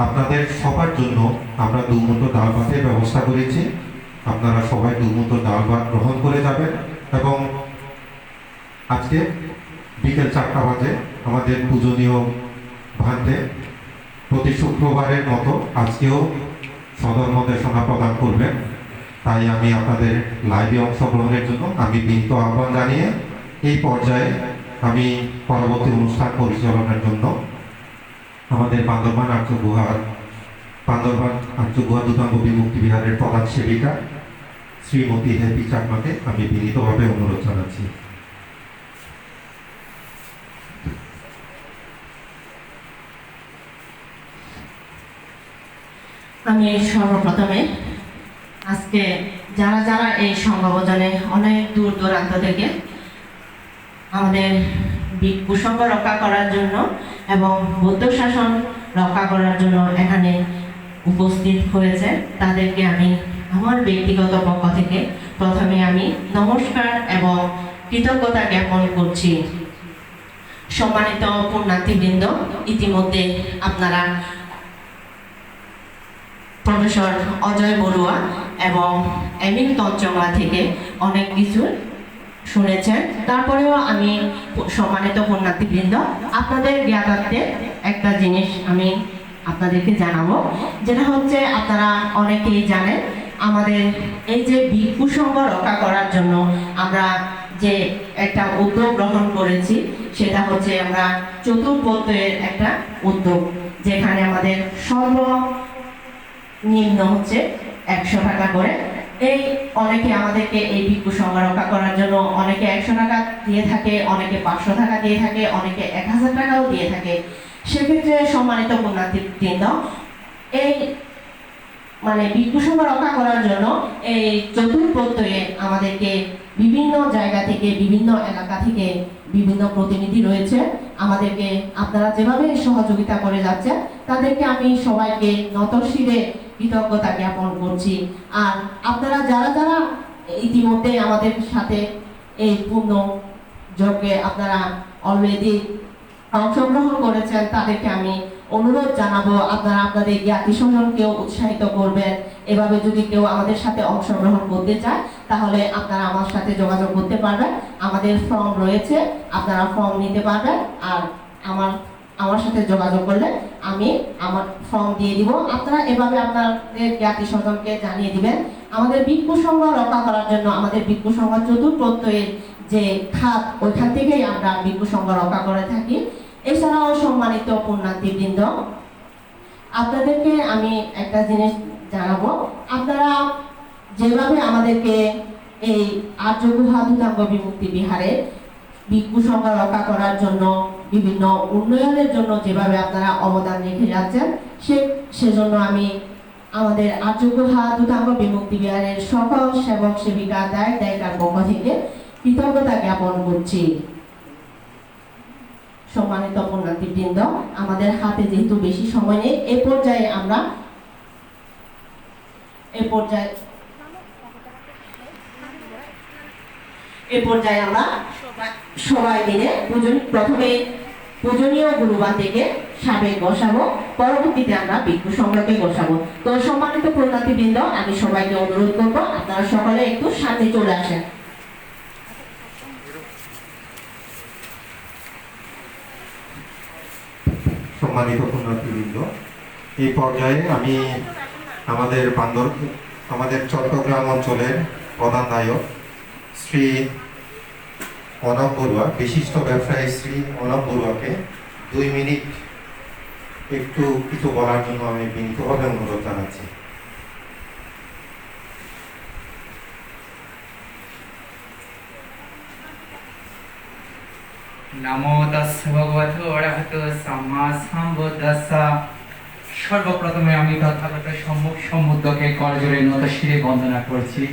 আপনাদের সবার জন্য আমরা 2 মুঠো ডাল ভাতের ব্যবস্থা করেছি। আপনারা সবাই 2 মুঠো ডাল ভাত গ্রহণ করে যাবেন, এবং আজকে বিকেল 4টা বাজে আমাদের পূজনীয় ভান্তে প্রতি শুক্রবারের মতো আজকেও সদর নির্দেশনা প্রদান করবেন। তাই আমি আপনাদের লাইভে অংশগ্রহণের জন্য আমি বিনীত আহ্বান জানিয়ে এই পর্যায়ে আমি পরবর্তী অনুষ্ঠান পরিচালনার জন্য আমাদের বান্দরবান আর্য গুহা ধুতাঙ্গ বিমুক্তি বিহারের প্রধান সেবিকা শ্রীমতী হ্যাপি চাকমাকে আমি বিনীতভাবে অনুরোধ জানাচ্ছি। আমি সর্বপ্রথমে আজকে যারা যারা এই সংঘবজনে অনেক দূর দূরান্ত থেকে আমাদের ভিক্ষু সংঘ রক্ষা করার জন্য এবং বৌদ্ধ শাসন রক্ষা করার জন্য এখানে উপস্থিত হয়েছে, তাদেরকে আমি আমার ব্যক্তিগত পক্ষ থেকে প্রথমে আমি নমস্কার এবং কৃতজ্ঞতা জ্ঞাপন করছি। সম্মানিত পুণ্যার্থীবৃন্দ, ইতিমধ্যে আপনারা প্রফেসর অজয় বড়ুয়া এবং এমিল তঞ্চঙ্গা থেকে অনেক কিছু শুনেছেন। তারপরেও আমি সম্মানিত পুণ্যার্থীবৃন্দ, আপনাদের জ্ঞাতার্থে একটা জিনিস আমি আপনাদেরকে জানাবো, যেটা হচ্ছে আপনারা অনেকেই জানেন আমাদের এই যে ভিক্ষু সংঘ রক্ষা করার জন্য আমরা যে একটা উদ্যোগ গ্রহণ করেছি, সেটা হচ্ছে আমরা চতুর্পত্রের একটা উদ্যোগ, যেখানে আমাদের সর্বনিম্ন হচ্ছে 100 টাকা করে। এই অনেকে আমাদেরকে এই ভিক্ষু সংঘ রক্ষা করার জন্য অনেকে 100 টাকা দিয়ে থাকে, অনেকে 500 টাকা দিয়ে থাকে, অনেকে 1000 টাকাও দিয়ে থাকে। সেক্ষেত্রে সম্মানিত পুণ্যার্থীবৃন্দ, এই ভিক্ষু সংঘ রক্ষা করার জন্য এই চতুর্পত্রে আমাদেরকে বিভিন্ন জায়গা থেকে, বিভিন্ন এলাকা থেকে বিভিন্ন প্রতিনিধি রয়েছে। আমাদেরকে আপনারা যেভাবে সহযোগিতা করে যাচ্ছেন, তাদেরকে আমি সবাইকে নতশিরে কৃতজ্ঞতা জ্ঞাপন করছি। আর আপনারা যারা যারা ইতিমধ্যে আমাদের সাথে এই পূর্ণ যজ্ঞে আপনারা অলরেডি অংশগ্রহণ করেছেন, তাদেরকে আমি অনুরোধ জানাবো আপনারা আপনাদের জ্ঞাতি স্বজনকেও উৎসাহিত করবেন। এভাবে যদি কেউ আমাদের সাথে অংশগ্রহণ করতে চায়, তাহলে আপনারা আমার সাথে যোগাযোগ করতে পারবেন। আমাদের ফর্ম রয়েছে, আপনারা ফর্ম নিতে পারবেন। আর আমার সাথে যোগাযোগ করলে আমি আমার ফর্ম দিয়ে দিব। আপনারা এভাবে আপনাদের জ্ঞাতি স্বজনকে জানিয়ে দিবেন। আমাদের ভিক্ষু সংঘ রক্ষা করার জন্য আমাদের ভিক্ষু সংঘ চতুর্পত্রের যে খাত, ওইখান থেকেই আমরা ভিক্ষু সংঘ রক্ষা করে থাকি। এছাড়াও সম্মানিত পুণ্যার্থীবৃন্দ, আপনাদেরকে আমি একটা জিনিস জানাবো, আপনারা যেভাবে আমাদেরকে এই আর্যগুহা ধূতাঙ্গ বিমুক্তি বিহারে ভিক্ষু সংঘ রক্ষা করার জন্য, বিভিন্ন উন্নয়নের জন্য যেভাবে আপনারা অবদান রেখে যাচ্ছেন, সেজন্য আমি আমাদের আর্যগুহা ধূতাঙ্গ বিমুক্তি বিহারের সকল সেবক সেবিকা দায়িকার পক্ষ থেকে কৃতজ্ঞতা জ্ঞাপন করছি। সম্মানিত পুণ্যার্থীবৃন্দ, আমাদের হাতে যেহেতু বেশি সময় নেই, এ পর্যায়ে আমরা সবাই মিলে প্রথমে পূজনীয় গুরুবান থেকে সাবেক বসাবো, পরবর্তীতে আমরা ভিক্ষু সংঘকে বসাবো। তো সম্মানিত পুণ্যার্থীবৃন্দ, আমি সবাইকে অনুরোধ করবো আপনারা সকলে একটু সামনে চলে আসেন। সম্মানিত পুণ্যার্থীবৃন্দ, এই পর্যায়ে আমি আমাদের চট্টগ্রাম অঞ্চলের প্রধান নায়ক শ্রী অনব বড়ুয়া, বিশিষ্ট ব্যবসায়ী শ্রী অনব বড়ুয়াকে 2 মিনিট একটু কিছু বলার জন্য আমি বিনীতভাবে অনুরোধ জানাচ্ছি। নমো তাস্সা ভগবতো অরহতো সাম্মা সাম্বুদ্দাস্সা। সর্বপ্রথমে আমি তথাগত সম্মুখ সমুদ্রকে করজোড়ে নতশিরে বন্দনা করছি।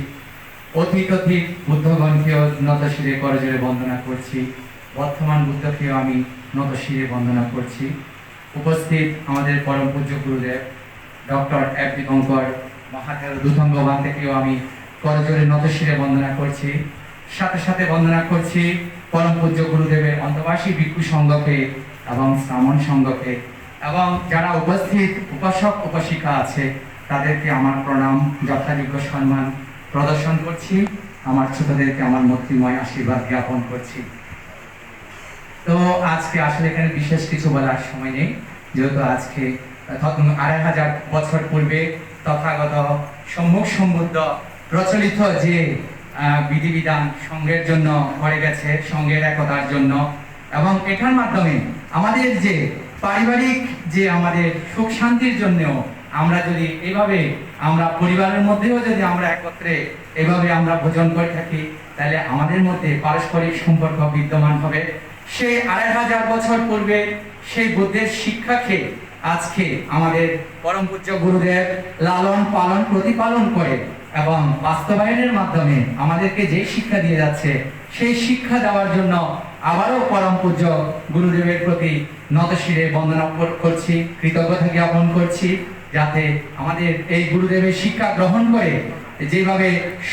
অধিক বুদ্ধগণকেও নতশিরে করজোড়ে বন্দনা করছি। বর্তমান বুদ্ধকেও আমি নতশিরে বন্দনা করছি। উপস্থিত আমাদের পরম পূজ্য গুরুদেব ডক্টর এফ দীপঙ্কর মহাদেব ধূতাঙ্গবান থেকেও আমি করজোড়ে নতশিরে বন্দনা করছি। সাথে সাথে বন্দনা করছি পরম পূজ্য গুরুদেবের অন্তবাসী ভিক্ষু সংঘকে এবং শ্রামণ সংঘকে, এবং যারা উপস্থিত উপাসক উপাসিকা আছে তাদেরকে আমার প্রণাম, যথাযোগ্য সম্মান প্রদর্শন করছি। আমার ছোটদেরকে আমার মূর্তিময় আশীর্বাদ জ্ঞাপন করছি। তো আজকে আসলে এখানে বিশেষ কিছু বলার সময় নেই, যেহেতু আজকে 2500 বছর পূর্বে তথাগত সম্মুখ সমুদ্র প্রচলিত যে বিধিবিধান সংঘের জন্য করে গেছে, সংঘের একতার জন্য, এবং এটার মাধ্যমে আমাদের যে পারিবারিক যে আমাদের সুখ শান্তির জন্যও আমরা যদি এভাবে আমরা পরিবারের মধ্যেও যদি আমরা একত্রে এভাবে আমরা ভোজন করে থাকি, তাহলে আমাদের মধ্যে পারস্পরিক সম্পর্ক বিদ্যমান হবে। সেই 2500 বছর পূর্বে সেই বুদ্ধের শিক্ষাকে আজকে আমাদের পরম পূজ্য গুরুদেব লালন পালন প্রতিপালন করে এবং বাস্তবায়নের মাধ্যমে আমাদেরকে যে শিক্ষা দিয়ে যাচ্ছে সেই শিক্ষা দেওয়ার জন্য আবারও পরম পূজ্য গুরুদেবের প্রতি নতশিরে বন্দনা করছি, কৃতজ্ঞতা জ্ঞাপন করছি, যাতে আমাদের এই গুরুদেবের শিক্ষা গ্রহণ করে যেভাবে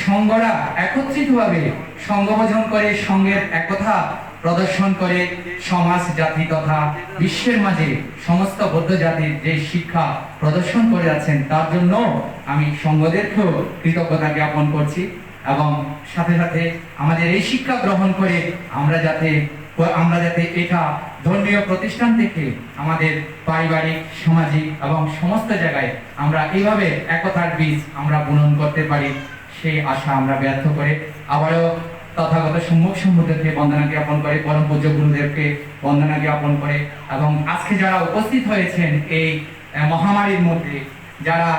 সঙ্গরা একত্রিতভাবে সঙ্গভোজন করে সঙ্গের একতা প্রদর্শন করে সমাজ জাতি তথা বিশ্বের মাঝে সমস্ত বৌদ্ধ জাতির যে শিক্ষা প্রদর্শন করে যাচ্ছেন তার জন্য আমি সঙ্গদেরকেও কৃতজ্ঞতা জ্ঞাপন করছি এবং সাথে সাথে আমাদের এই শিক্ষা গ্রহণ করে আমরা যাতে এটা ধর্মীয় প্রতিষ্ঠান থেকে আমাদের পারিবারিক সামাজিক এবং সমস্ত জায়গায় আমরা এইভাবে একতার বীজ আমরা বুনন করতে পারি সেই আশা আমরা ব্যর্থ করে আবারও তথাগত সম্মুখ সম্বুদ্ধকে বন্দনা জ্ঞাপন করে পরম পূজ্য গুরুদেবকে বন্দনা জ্ঞাপন করে এবং আজকে যারা উপস্থিত হয়েছেন এই মহামারীর মধ্যে যারা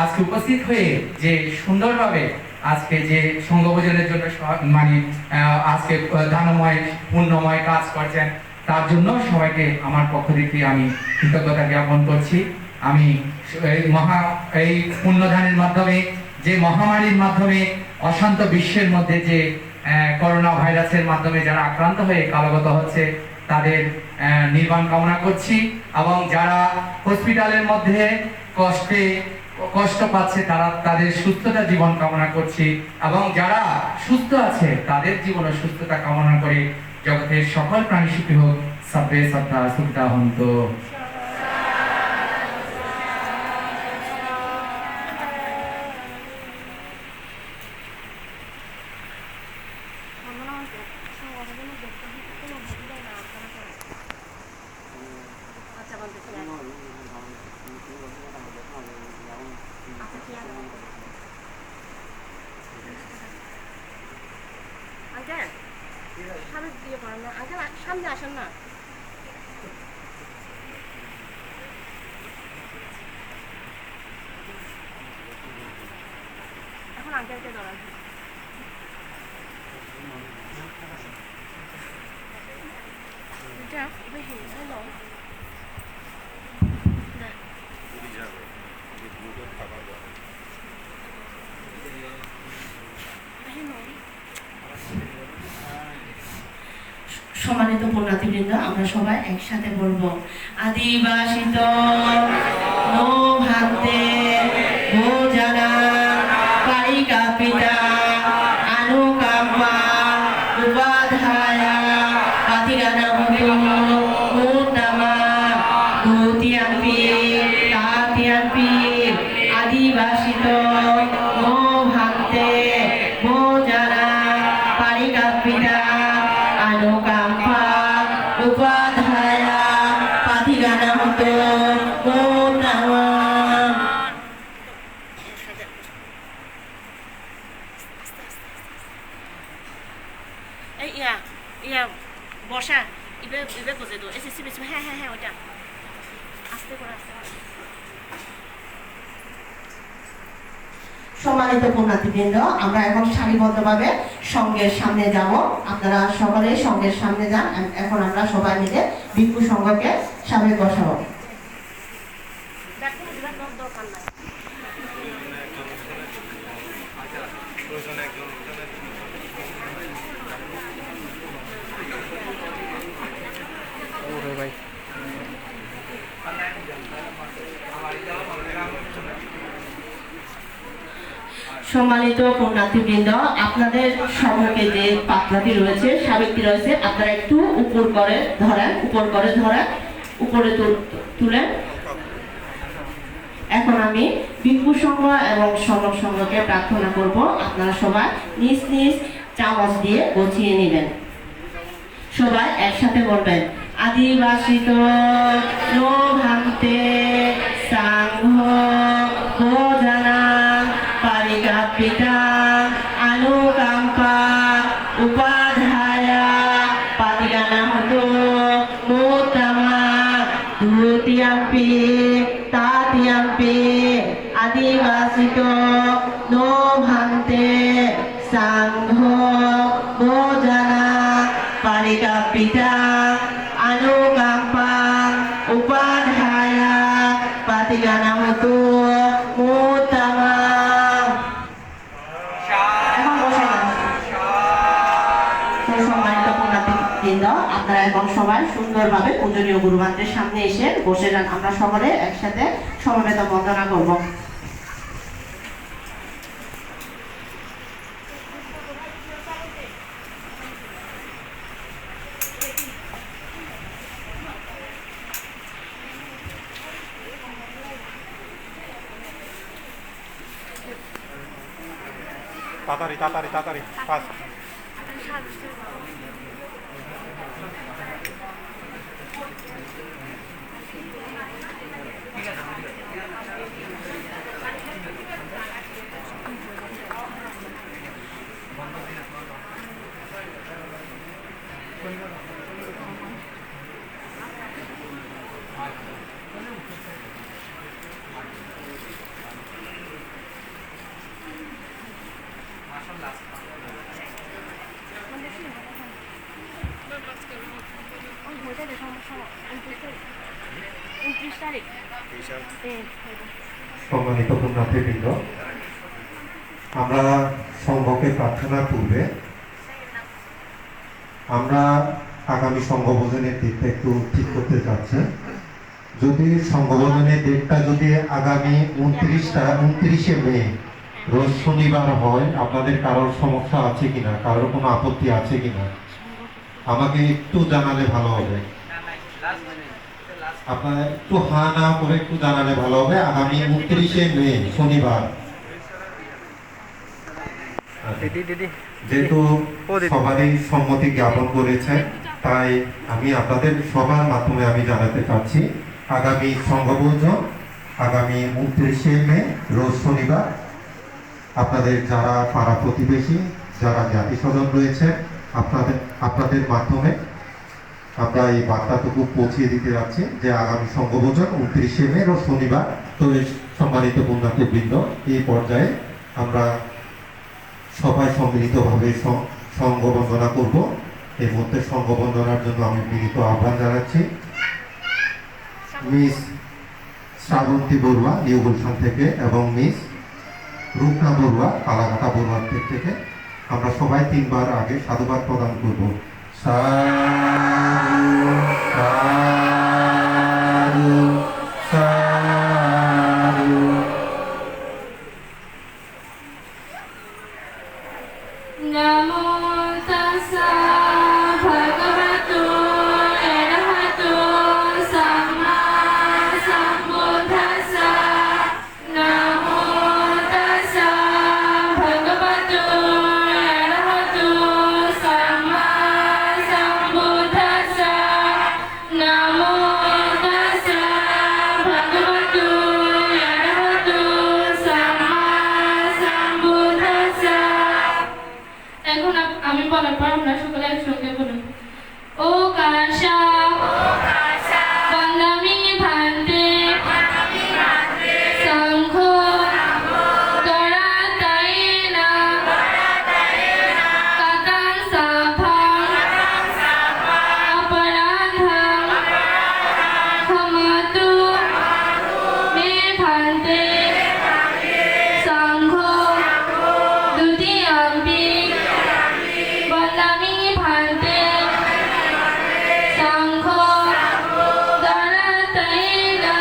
আজকে উপস্থিত হয়ে যে সুন্দরভাবে আজকে যে সঙ্গভোজনের জন্য মানে আজকে দানময় পুণ্যময় কাজ করছেন তার জন্য সবাইকে আমার পক্ষ থেকে আমি কৃতজ্ঞতা জ্ঞাপন করছি। আমি এই পুণ্যদানের মাধ্যমে যে মহামারীর মাধ্যমে অশান্ত বিশ্বের মধ্যে যে করোনা ভাইরাসের মাধ্যমে যারা আক্রান্ত হয়ে কালগত হচ্ছে তাদের নির্বাণ কামনা করছি এবং যারা হসপিটালের মধ্যে কষ্ট পাচ্ছে তাদের সুস্থতা জীবন কামনা করছি এবং যারা সুস্থ আছে তাদের জীবন সুস্থতা কামনা করে জগতের সকল প্রাণী সুখী হোক। সর্বে সত্তা সুখদা হন্তু। সামনে আসেন না। এখন আঙ্কেলকে ধরান। বেশি হ্যালো সম্মানিত পুণ্যার্থীবৃন্দ, আমরা সবাই একসাথে বলবো আদিবাসিত নো ভান্তে ভোজনা কারিকা পিতা অনুকাম্পা উপাধ্যায়া পাতিগানা হতো মুন্নামা ধুতিয়াম্পি তাতিয়াম্পি আদিবাসিত নো ভান্তে ভোজনা কারিকা পিতা অনুকাম্পা উপাধ্যায়া পাতিগানা হতো মুন্নামা। বর্ষা ইবে বুঝে দো এসএসসি বেশ। হ্যাঁ হ্যাঁ হ্যাঁ ওটা আস্তে করে আস্তে করে। সম্মানিত পুণ্যার্থীবৃন্দ, আমরা এখন সারিবদ্ধভাবে সঙ্গের সামনে যাব। আপনারা সকলে সঙ্গের সামনে যান। এখন আমরা সবাই মিলে ভিক্ষু সংঘকে সামনে বসাবো। দরকার নাই। ভাই সম্মানিত পুণ্যার্থীবৃন্দ, আপনাদের সম্মুখে যে পাত্রটি রয়েছে সাবেকটি রয়েছে আপনারা একটু উপর করে ধরেন, উপরে তুলেন। এখন আমি ভিক্ষু সংঘ এবং সমক সংঘকে প্রার্থনা করব আপনারা সবাই নিজ নিজ চামচ দিয়ে গছিয়ে নেবেন। সবাই একসাথে বলবেন আদিবাসিত নো ভান্তে সাংঘ ভোজনা পারিকা পিতা অনুকাম্পা উপাধ্যায়া পাতিগানা হতো মুত্তামা ধুতিয়াম্পি তাতিয়াম্পি আদিবাসিত নো ভান্তে সাংঘ ভোজনা পারিকা পিতা অনুকাম্পা উপাধ্যায়া তিগানাহতু মুত্তামা। এখন বসে যান। তো সম্মানিত পুণ্যার্থীবৃন্দ, আপনারা এখন সবাই সুন্দরভাবে পূজনীয় গুরুমান্ত্রের সামনে এসে বসে যান। আমরা সকলে একসাথে সমবেত বন্দনা করব। তাড়াতাড়ি তাড়াতাড়ি তাড়াতাড়ি ফাস্ট। সম্মানিত পুণ্যার্থীবৃন্দ, আমরা সংঘকে প্রার্থনার পূর্বে আমরা আগামী সংঘভোজনের ডেটটা একটু ঠিক করতে চাচ্ছি। যদি সংঘভোজনের ডেটটা যদি আগামী 29শে মে রোজ শনিবার হয়, আপনাদের কারোর সমস্যা আছে কিনা, কারোর কোনো আপত্তি আছে কিনা আমাকে একটু জানালে ভালো হবে। আপনারা একটু হা না করে একটু জানালে ভালো হবে। আগামী 29শে মে শনিবার, যেহেতু সবারই সম্মতি জ্ঞাপন করেছে, তাই আমি আপনাদের সবার মাধ্যমে আমি জানাতে চাচ্ছি আগামী সংঘভোজন আগামী 29শে মে রোজ শনিবার। আপনাদের যারা পাড়া প্রতিবেশী, যারা জ্ঞাতি স্বজন রয়েছে, আপনাদের মাধ্যমে আমরা এই বার্তাটুকু পৌঁছিয়ে দিতে যাচ্ছি যে আগামী সংঘভোজন 29শে মে রোজ শনিবার। তো এই সম্মানিত পুণ্যার্থীবৃন্দ, এই পর্যায়ে আমরা সবাই সম্মিলিতভাবে সংঘ বন্দনা করব। এই মুহূর্তে সংঘ বন্দনার জন্য আমি বিনীত আহ্বান জানাচ্ছি মিস শ্রাবন্তী বড়ুয়া নিউ গুলশান থেকে এবং মিস রূপনা বড়ুয়া কালাঘাটা বড়ুয়ার দিক থেকে। আমরা সবাই 3 বার আগে সাধুবাদ প্রদান করব। সাধু সাধু সাধু। নমো তাস্সা ভগবতো অরহতো সাম্মা সাম্বুদ্ধাস্সা। নমো তাস্সা ভগবতো অরহতো সাম্মা সাম্বুদ্ধাস্সা। নমো তাস্সা ভগবতো অরহতো সাম্মা সাম্বুদ্ধাস্সা। এখন আমি বলার পর আমরা সকলে একসঙ্গে বলুন। ও কাশা বন্দামি ভান্তে শঙ্খ দরাতায়েনা কাতাং সাভাং অপরাধং ক্ষমতু মে ভান্তে শঙ্খ দ্বিতীয়ম্পি বন্দামি ভান্তে শঙ্খ দরাতায়েনা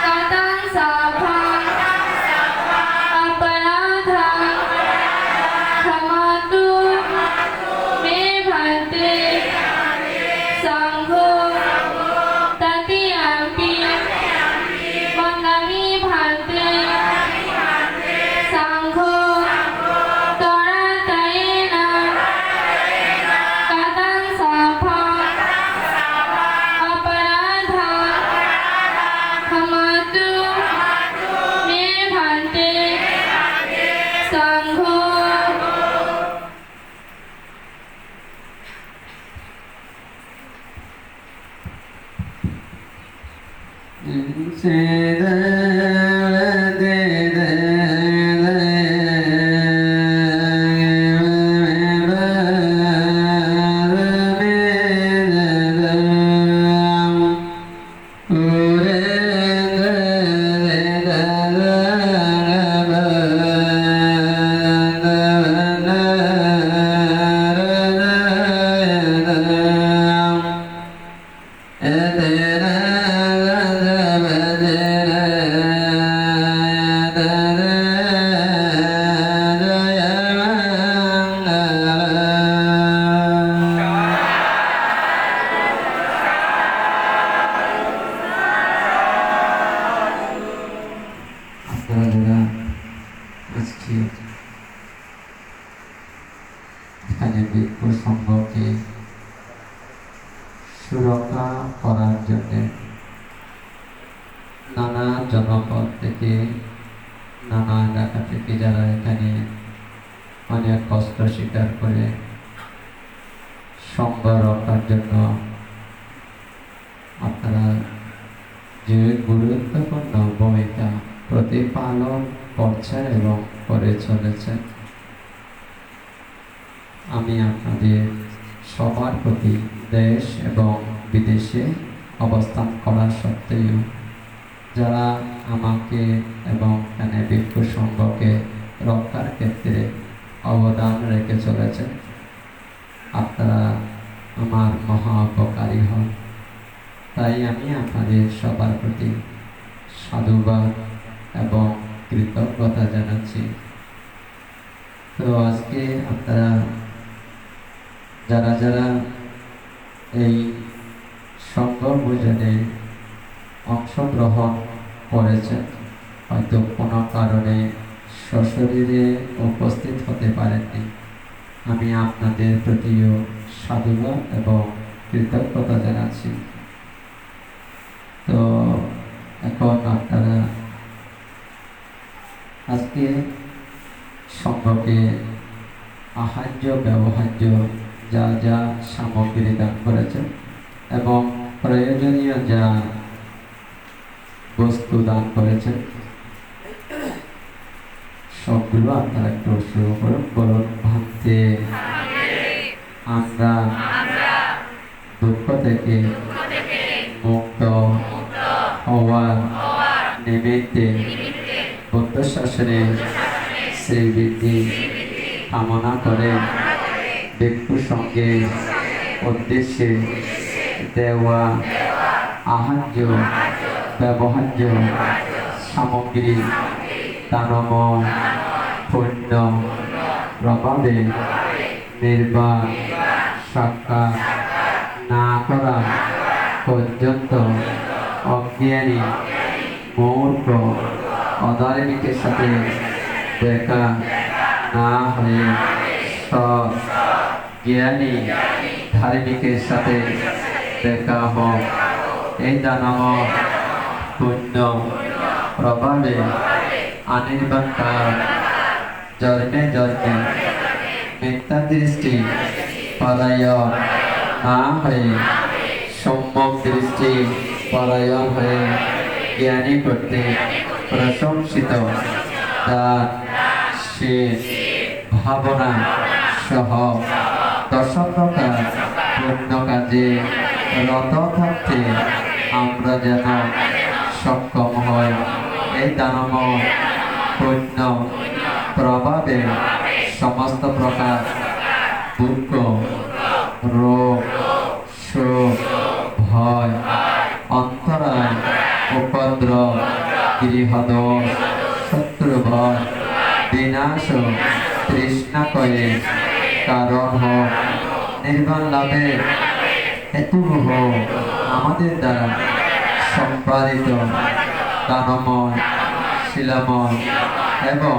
কাতাং সাভাং অপরাধং ক্ষমতু মে ভান্তে শঙ্খ তৃতীয়ম্পি বন্দামি ভান্তে শঙ্খ দরাতায়েনা কাতাং সাভাং অপরাধং ক্ষমতু মে ভান্তে শঙ্খ। ওরে জন্য নানা জনপদ থেকে, নানা এলাকা থেকে যারা এখানে অনেক কষ্ট স্বীকার করে সঙ্গ রক্ষার জন্য আপনারা যে গুরুত্বপূর্ণ ভূমিকা প্রতিপালন করছেন এবং করে চলেছেন, আমি আপনাদের সবার প্রতি দেশ এবং বিদেশে অবস্থান করা সত্ত্বেও যারা আমাকে এবং এখানে ভিক্ষু সংঘকে রক্ষার ক্ষেত্রে অবদান রেখে চলেছেন, আপনারা আমার মহা উপকারী হন। তাই আমি আপনাদের সবার প্রতি সাধুবাদ এবং কৃতজ্ঞতা জানাচ্ছি। তো আজকে আপনারা যারা যারা এই সংঘভোজনে অংশগ্রহণ করেছেন, হয়তো কোনো কারণে সশরীরে উপস্থিত হতে পারেননি, আমি আপনাদের প্রতিও সাধুবাদ এবং কৃতজ্ঞতা জানাচ্ছি। তো এখন আপনারা আজকে সংঘকে আহার্য ব্যবহার্য যা যা সামগ্রী দান করেছেন এবং প্রয়োজনীয় যা বস্তু দান করেছেন সবগুলো আপনারা একটু শুরু করুন। বলুন, ভাবতে আমরা দুঃখ থেকে মুক্ত হওয়ার নিমিত্তে বুদ্ধ শাসনে শ্রীবৃদ্ধি কামনা করে ভিক্ষু সঙ্গের উদ্দেশ্যে দেওয়া আহার্য ব্যবহার্য সামগ্রী দানব পুণ্য প্রভাবে নির্বাণ সাক্ষাৎ না করা পর্যন্ত অজ্ঞানী মূর্খ অধার্মিকের সাথে দেখা না হয়ে সৎ জ্ঞানী ধার্মিকের সাথে দেখা হোক। এই দানব পুণ্য প্রভাবে অনির্বাণ কাল জন্মে জন্মে মিথ্যা দৃষ্টি পরায়ণ না হয়ে সম্যক দৃষ্টি পরায়ণ হয়ে জ্ঞানী করতে প্রশংসিত তার সে ভাবনা সহ দশ প্রকার পূর্ণ কাজে রত থাকতে আমরা যেন সক্ষম হই। এই দানব পুণ্য প্রভাবে সমস্ত প্রকার দুঃখ, রোগ, শোক, ভয়, অন্তরায়, উপদ্রব, গৃহদোষ, শত্রুভয়, বিনাশ, তৃষ্ণা করে কারণ হোক, নির্বাণ লাভের হেতু হোক, আমাদের দ্বারা সম্পাদিত দানময়, শিলাময় এবং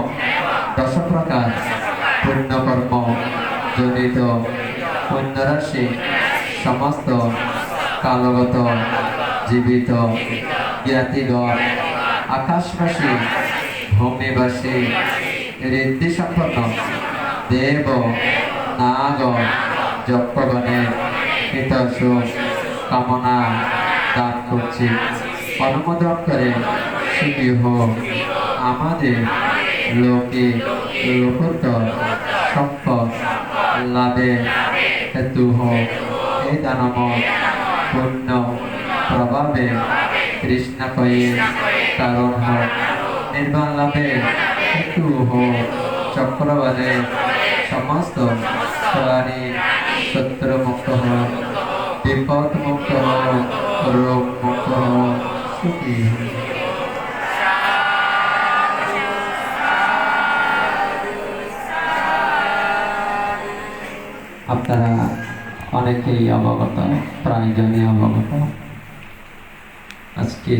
দশ প্রকার পুণ্যকর্ম জনিত পুণ্যরাশি সমস্ত কালগত জীবিত জ্ঞাতিগণ আকাশবাসী ভূমিবাসী ঋদ্ধিসম্পন্ন দেব নাগ যক্ষগণের হিতৈষী কামনা দান করছি। অনুমোদন করে সুখী হোক আমাদের লোকে লোকোত্তর সম্পদ লাভের হেতু হোক। এই দানব পুণ্য প্রভাবে কৃষ্ণাকয়ে কারণ হোক, নির্বাণ লাভের হেতু হোক। চক্রবাদে সমস্ত প্রাণী শত্রু মুক্ত হোক, বিপদ মুক্ত হোক, রোগ মুক্ত হোক, সুখী হোক। আপনারা অনেকেই অবগত, প্রায়জনই অবগত, আজকে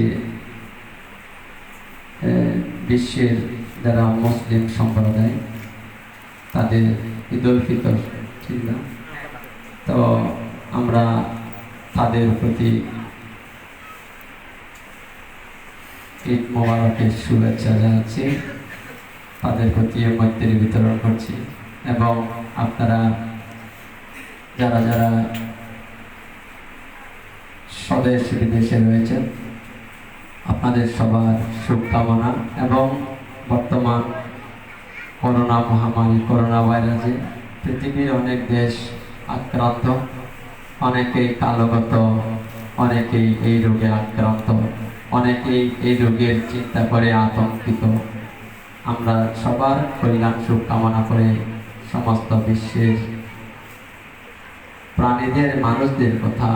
বিশ্বের যারা মুসলিম সম্প্রদায় তাদের ঈদ উল ফিতর, ঠিক না? তো আমরা তাদের প্রতি ঈদ মোবারকের শুভেচ্ছা জানাচ্ছি, তাদের প্রতি মৈত্রী বিতরণ করছি। এবং আপনারা যারা যারা স্বদেশ বিদেশে রয়েছেন, আপনাদের সবার শুভকামনা। এবং বর্তমান করোনা মহামারী, করোনা ভাইরাসে পৃথিবীর অনেক দেশ আক্রান্ত, অনেকেই কালগত, অনেকেই এই রোগে আক্রান্ত, অনেকেই এই রোগের চিন্তা করে আতঙ্কিত। আমরা সবার কল্যাণ সুখ কামনা করে সমস্ত বিশ্বের প্রাণীদের, মানুষদের কথা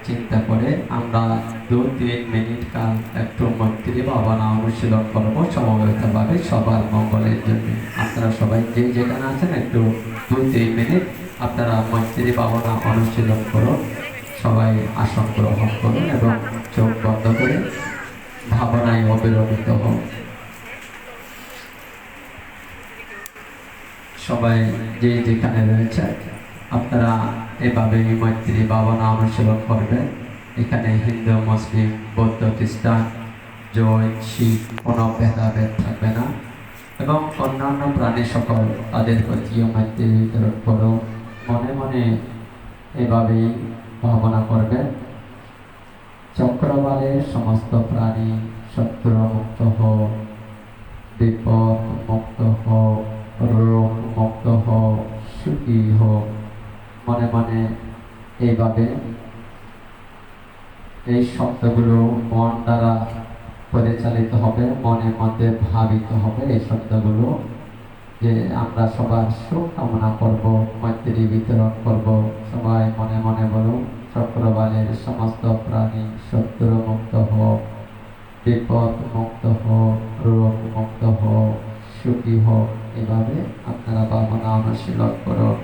চিন্তা করে আমরা 2-3 মিনিট কাল একটু মৈত্রী ভাবনা অনুশীলন করবো সমবেতভাবে সবার মঙ্গলের জন্য। আপনারা সবাই যে যেখানে আছেন একটু 2-3 মিনিট আপনারা মৈত্রী ভাবনা অনুশীলন করুন। সবাই আসন গ্রহণ করুন এবং চোখ বন্ধ করে ভাবনায় অবিরমিত হন। সবাই যে যেখানে রয়েছে আপনারা এভাবে মৈত্রী ভাবনা অনুশীলন করবেন। এখানে হিন্দু, মুসলিম, বৌদ্ধ, খ্রিস্টান, জৈন, শিখ কোনো ভেদাভেদ থাকবে না। এবং অন্যান্য প্রাণী সকল তাদের প্রতিও মৈত্রী বিতরণ করো। মনে মনে এভাবেই ভাবনা করবেন, চক্রবালের সমস্ত প্রাণী শত্রু মুক্ত হোক, বিপদ মুক্ত হোক, রোগ মুক্ত হোক, সুখী হোক। মনে মনে এইভাবে এই শব্দগুলো মন দ্বারা পরিচালিত হবে, মনের মধ্যে ভাবিত হবে এই শব্দগুলো, যে আমরা সবার সুখ কামনা করব, মৈত্রী বিতরণ করব। সবাই মনে মনে বলুন, চক্রবালের সমস্ত প্রাণী শত্রু মুক্ত হোক, বিপদ মুক্ত হোক, রোগ মুক্ত হোক, সুখী হোক। এভাবে আপনারা ভাবনা অনুশীলন করুন।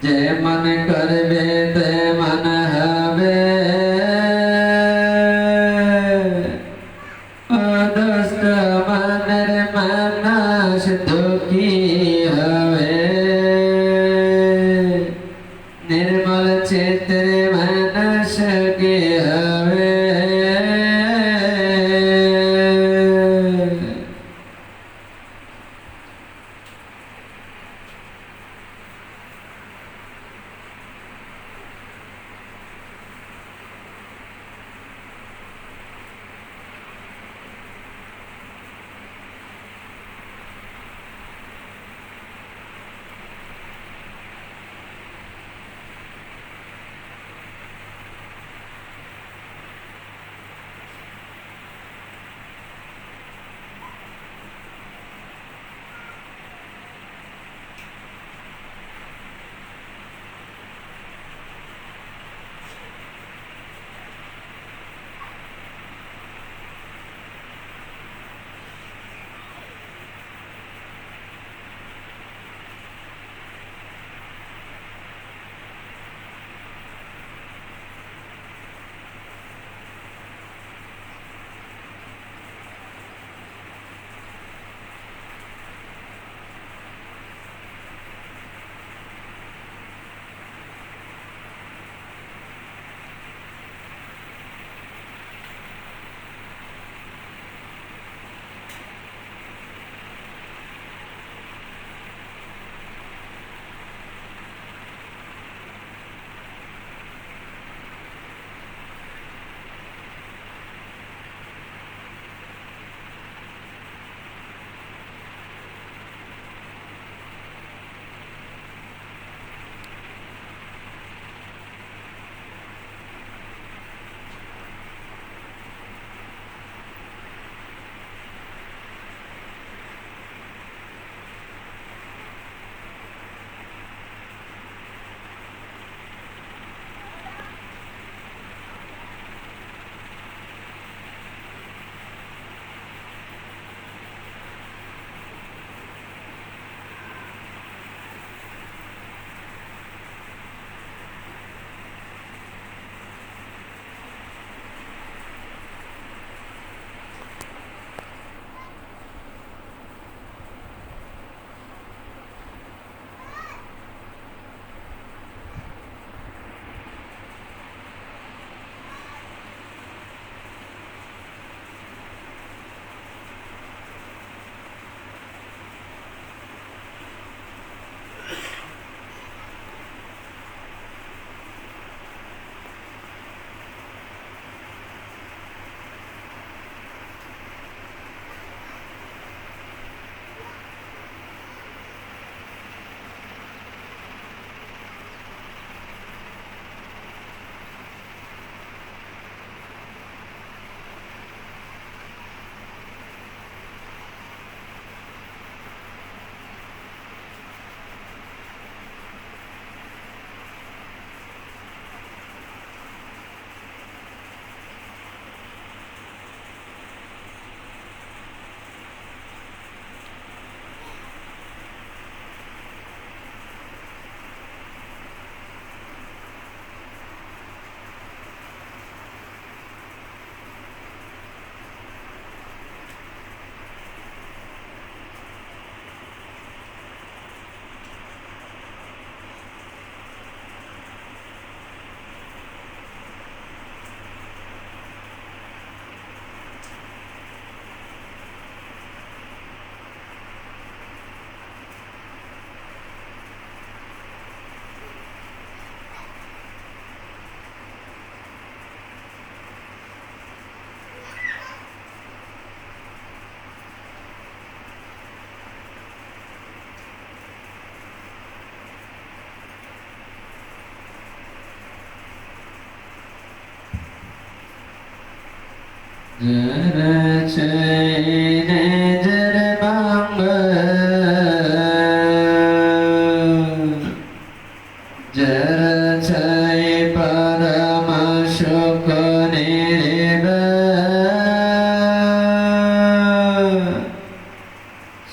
যে মন করবে তে মন হবে, দুষ্ট মনের মানস দুঃখী হবে, নির্মল চিত্রে মানস কি হবে।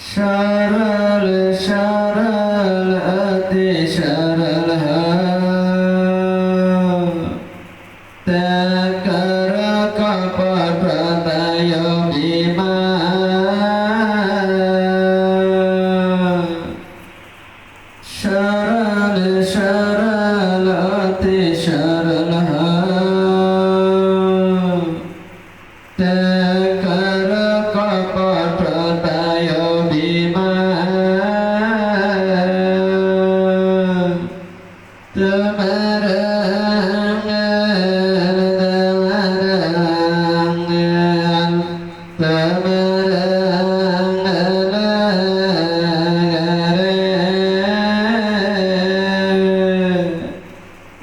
सरल सरल अति सरल कर कपट दय सरल सरल अति सरल कर कपट दय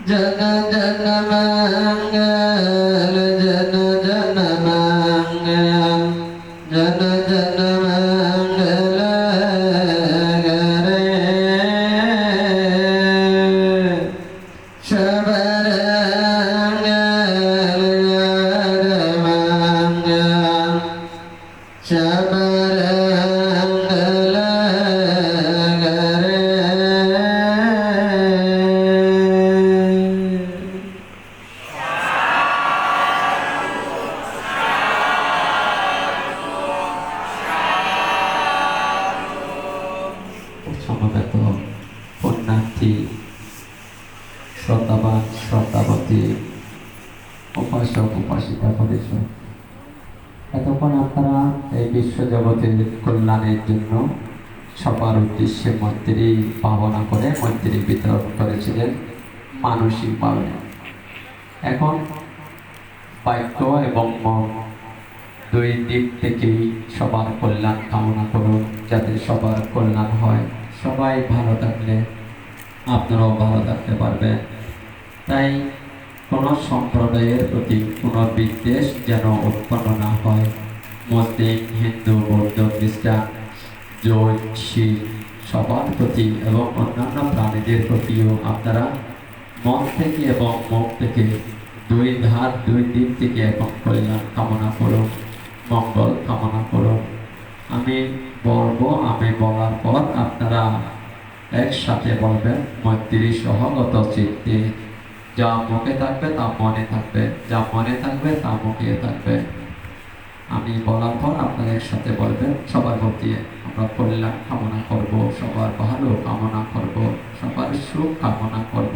जन जन मंगल जन जन मंगल जन जन मंगल करे शबर मंगल शबर সমবেত পুণ্যার্থী শ্রদ্ধাবান শ্রদ্ধাবতী উপাসক উপাসিকা পরিষদ, এতক্ষণ আপনারা এই বিশ্বজগতের কল্যাণের জন্য সবার উদ্দেশ্যে মৈত্রী ভাবনা করে মৈত্রী বিতরণ করেছিলেন মানসিকভাবে। এখন বাক্য এবং মন দুই দিক থেকেই সবার কল্যাণ কামনা করুন, যাতে সবার কল্যাণ হয়। সবাই ভালো থাকলে আপনারাও ভালো থাকতে পারবেন। তাই কোনো সম্প্রদায়ের প্রতি কোনো বিদ্বেষ যেন উৎপন্ন না হয়। মুসলিম, হিন্দু, বৌদ্ধ, খ্রিস্টান, জৈন, শিখ সবার প্রতি এবং অন্যান্য প্রাণীদের প্রতিও আপনারা মন থেকে এবং মুখ থেকে দুই দিক থেকে এবং কল্যাণ কামনা করুন, মঙ্গল কামনা করুন। আমি বলবো, আমি বলার পর আপনারা একসাথে বলবেন মৈত্রী সহগত চিত্তে। যা মুখে থাকবে তা মনে থাকবে, যা মনে থাকবে তা মুখে থাকবে। আমি বলার পর আপনারা একসাথে বলবেন, সবার মুখ দিয়ে আমরা কল্যাণ কামনা করব, সবার ভালো কামনা করব, সবার সুখ কামনা করব,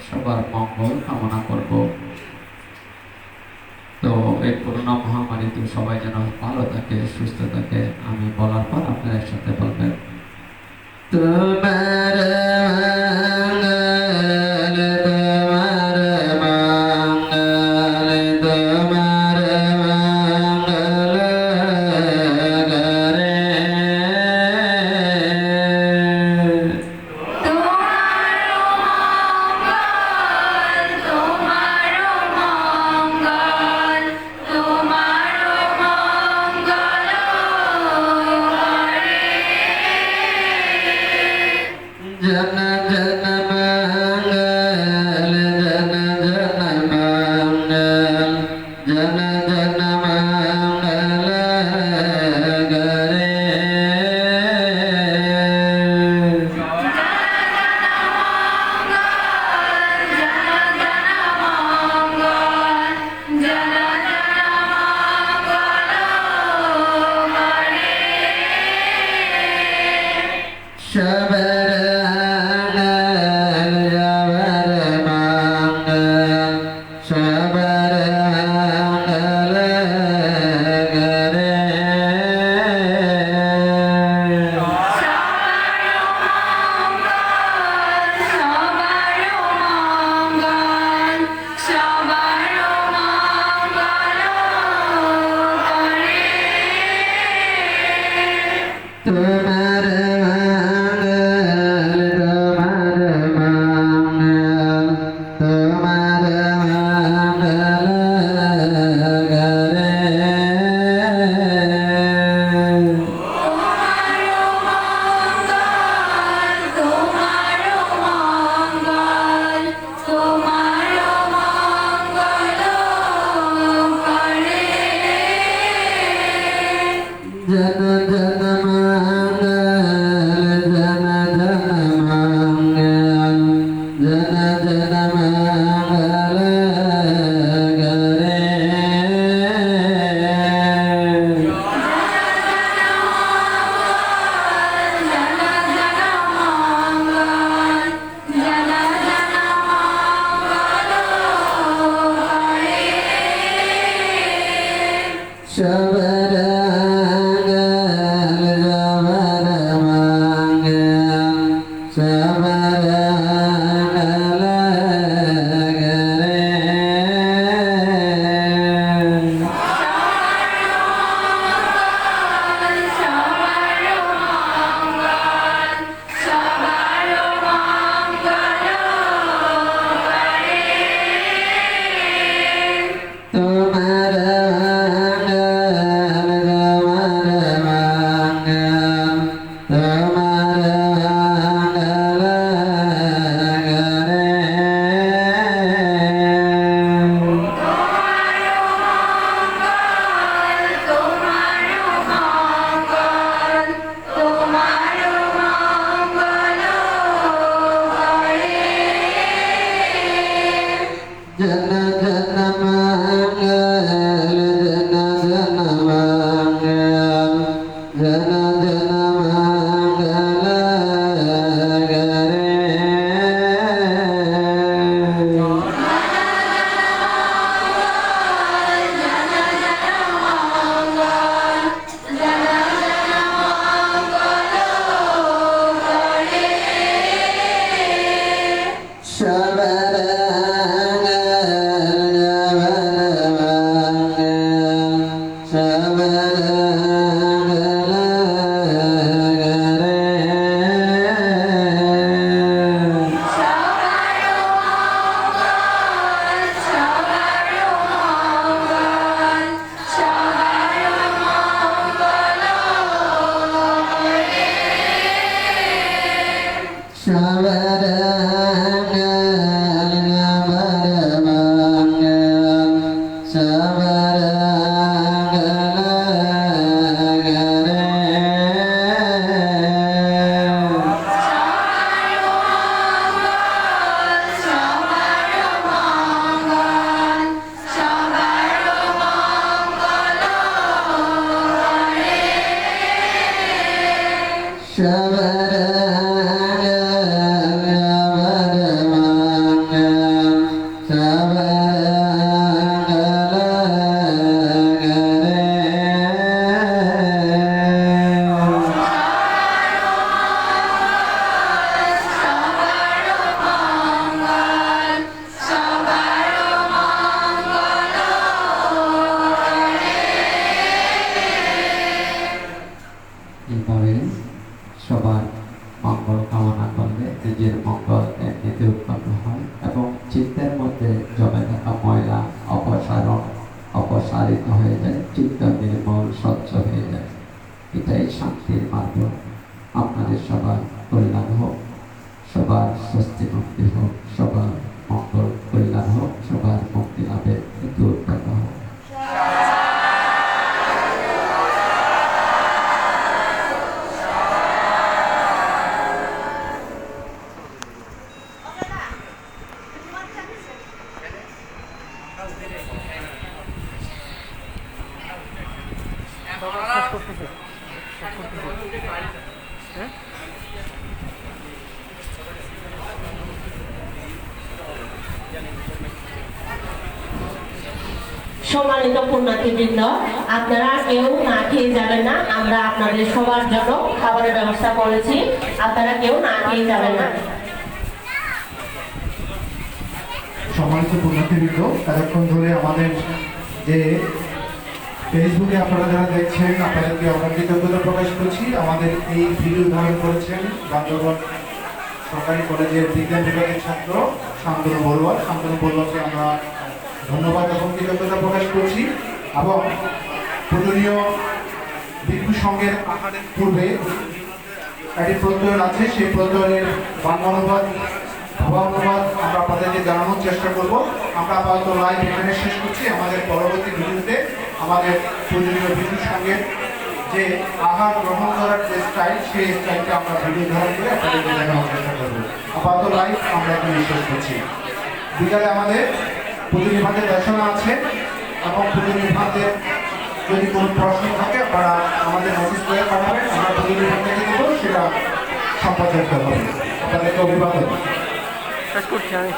সবার মঙ্গল কামনা করব। তো এই করোনা মহামারীতে সবাই যেন ভালো থাকে, সুস্থ থাকে। আমি বলার পর আপনারা একসাথে বলবেন, তোমার जन जन मंगल जन जन मंगल जन जन मंगल करे शबर तुम्हार मंगल करे এইভাবে সবার মঙ্গল কামনা করলে নিজের মঙ্গল এমনিতে উৎপন্ন হয় এবং চিত্তের মধ্যে জমে থাকা ময়লা অপসারিত হয়ে যায়, চিত্ত নির্মল স্বচ্ছ হয়ে যায়। এটাই শান্তির মাধ্যম। আপনাদের সবার কল্যাণ হোক, সবার স্বস্তি মুক্তি হোক, সবার মঙ্গল কল্যাণ হোক, সবার মুক্তি লাভের হেতু উৎপন্ন হোক। সম্মানিত পুণ্যার্থীবৃন্দ, আপনারা কেউ না খেয়ে যাবেন না। আমরা আপনাদের সবার জন্য খাবারের ব্যবস্থা করেছি, আপনারা কেউ না খেয়ে যাবেন না। সম্মানিত পুণ্যার্থীবৃন্দ, এতক্ষণ ধরে আমাদের যে ফেসবুকে আপনারা যারা দেখছেন, আপনাদেরকে আমরা কৃতজ্ঞতা প্রকাশ করছি। আমাদের এই ভিডিও ধারণ করেছেন বান্দরবান সরকারি কলেজের বিজ্ঞান বিভাগের ছাত্র শান্তনু বড়ুয়া। শান্তনু বড়ুয়াকে আমরা ধন্যবাদ এবং কৃতজ্ঞতা প্রকাশ করছি। এবং পূজনীয় ভিক্ষু সংঘের আহারের পূর্বে একটি প্রত্যয়ন আছে, সেই প্রত্যয়নের বাংলা অনুবাদ ভাবানুবাদ আমরা আপনাদেরকে জানানোর চেষ্টা করব। আমরা আপাতত লাইভ এখানে শেষ করছি। আমাদের পরবর্তী ভিডিওতে আমাদের পূজনীয় ভিক্ষু সংঘের যে আহার গ্রহণ করার যে স্টাইল, সেই স্টাইলটা আমরা ভিডিও ধারণ করে আপনাদেরকে দেখানোর চেষ্টা করব। আপাতত লাইভ আমরা এখানে শেষ করছি। বিকালে আমাদের পুজোনিভাদের দর্শনা আছে এবং পুজোনিভাদের যদি কোনো প্রশ্ন থাকে আপনারা আমাদের মেসেজ করে পাঠাবেন, আমরা পুজোনিভাদ থেকে দেবো, সেটা সম্পাদন হবে। আপনাদেরকে অভিবাদন। শেষ করছি আমি।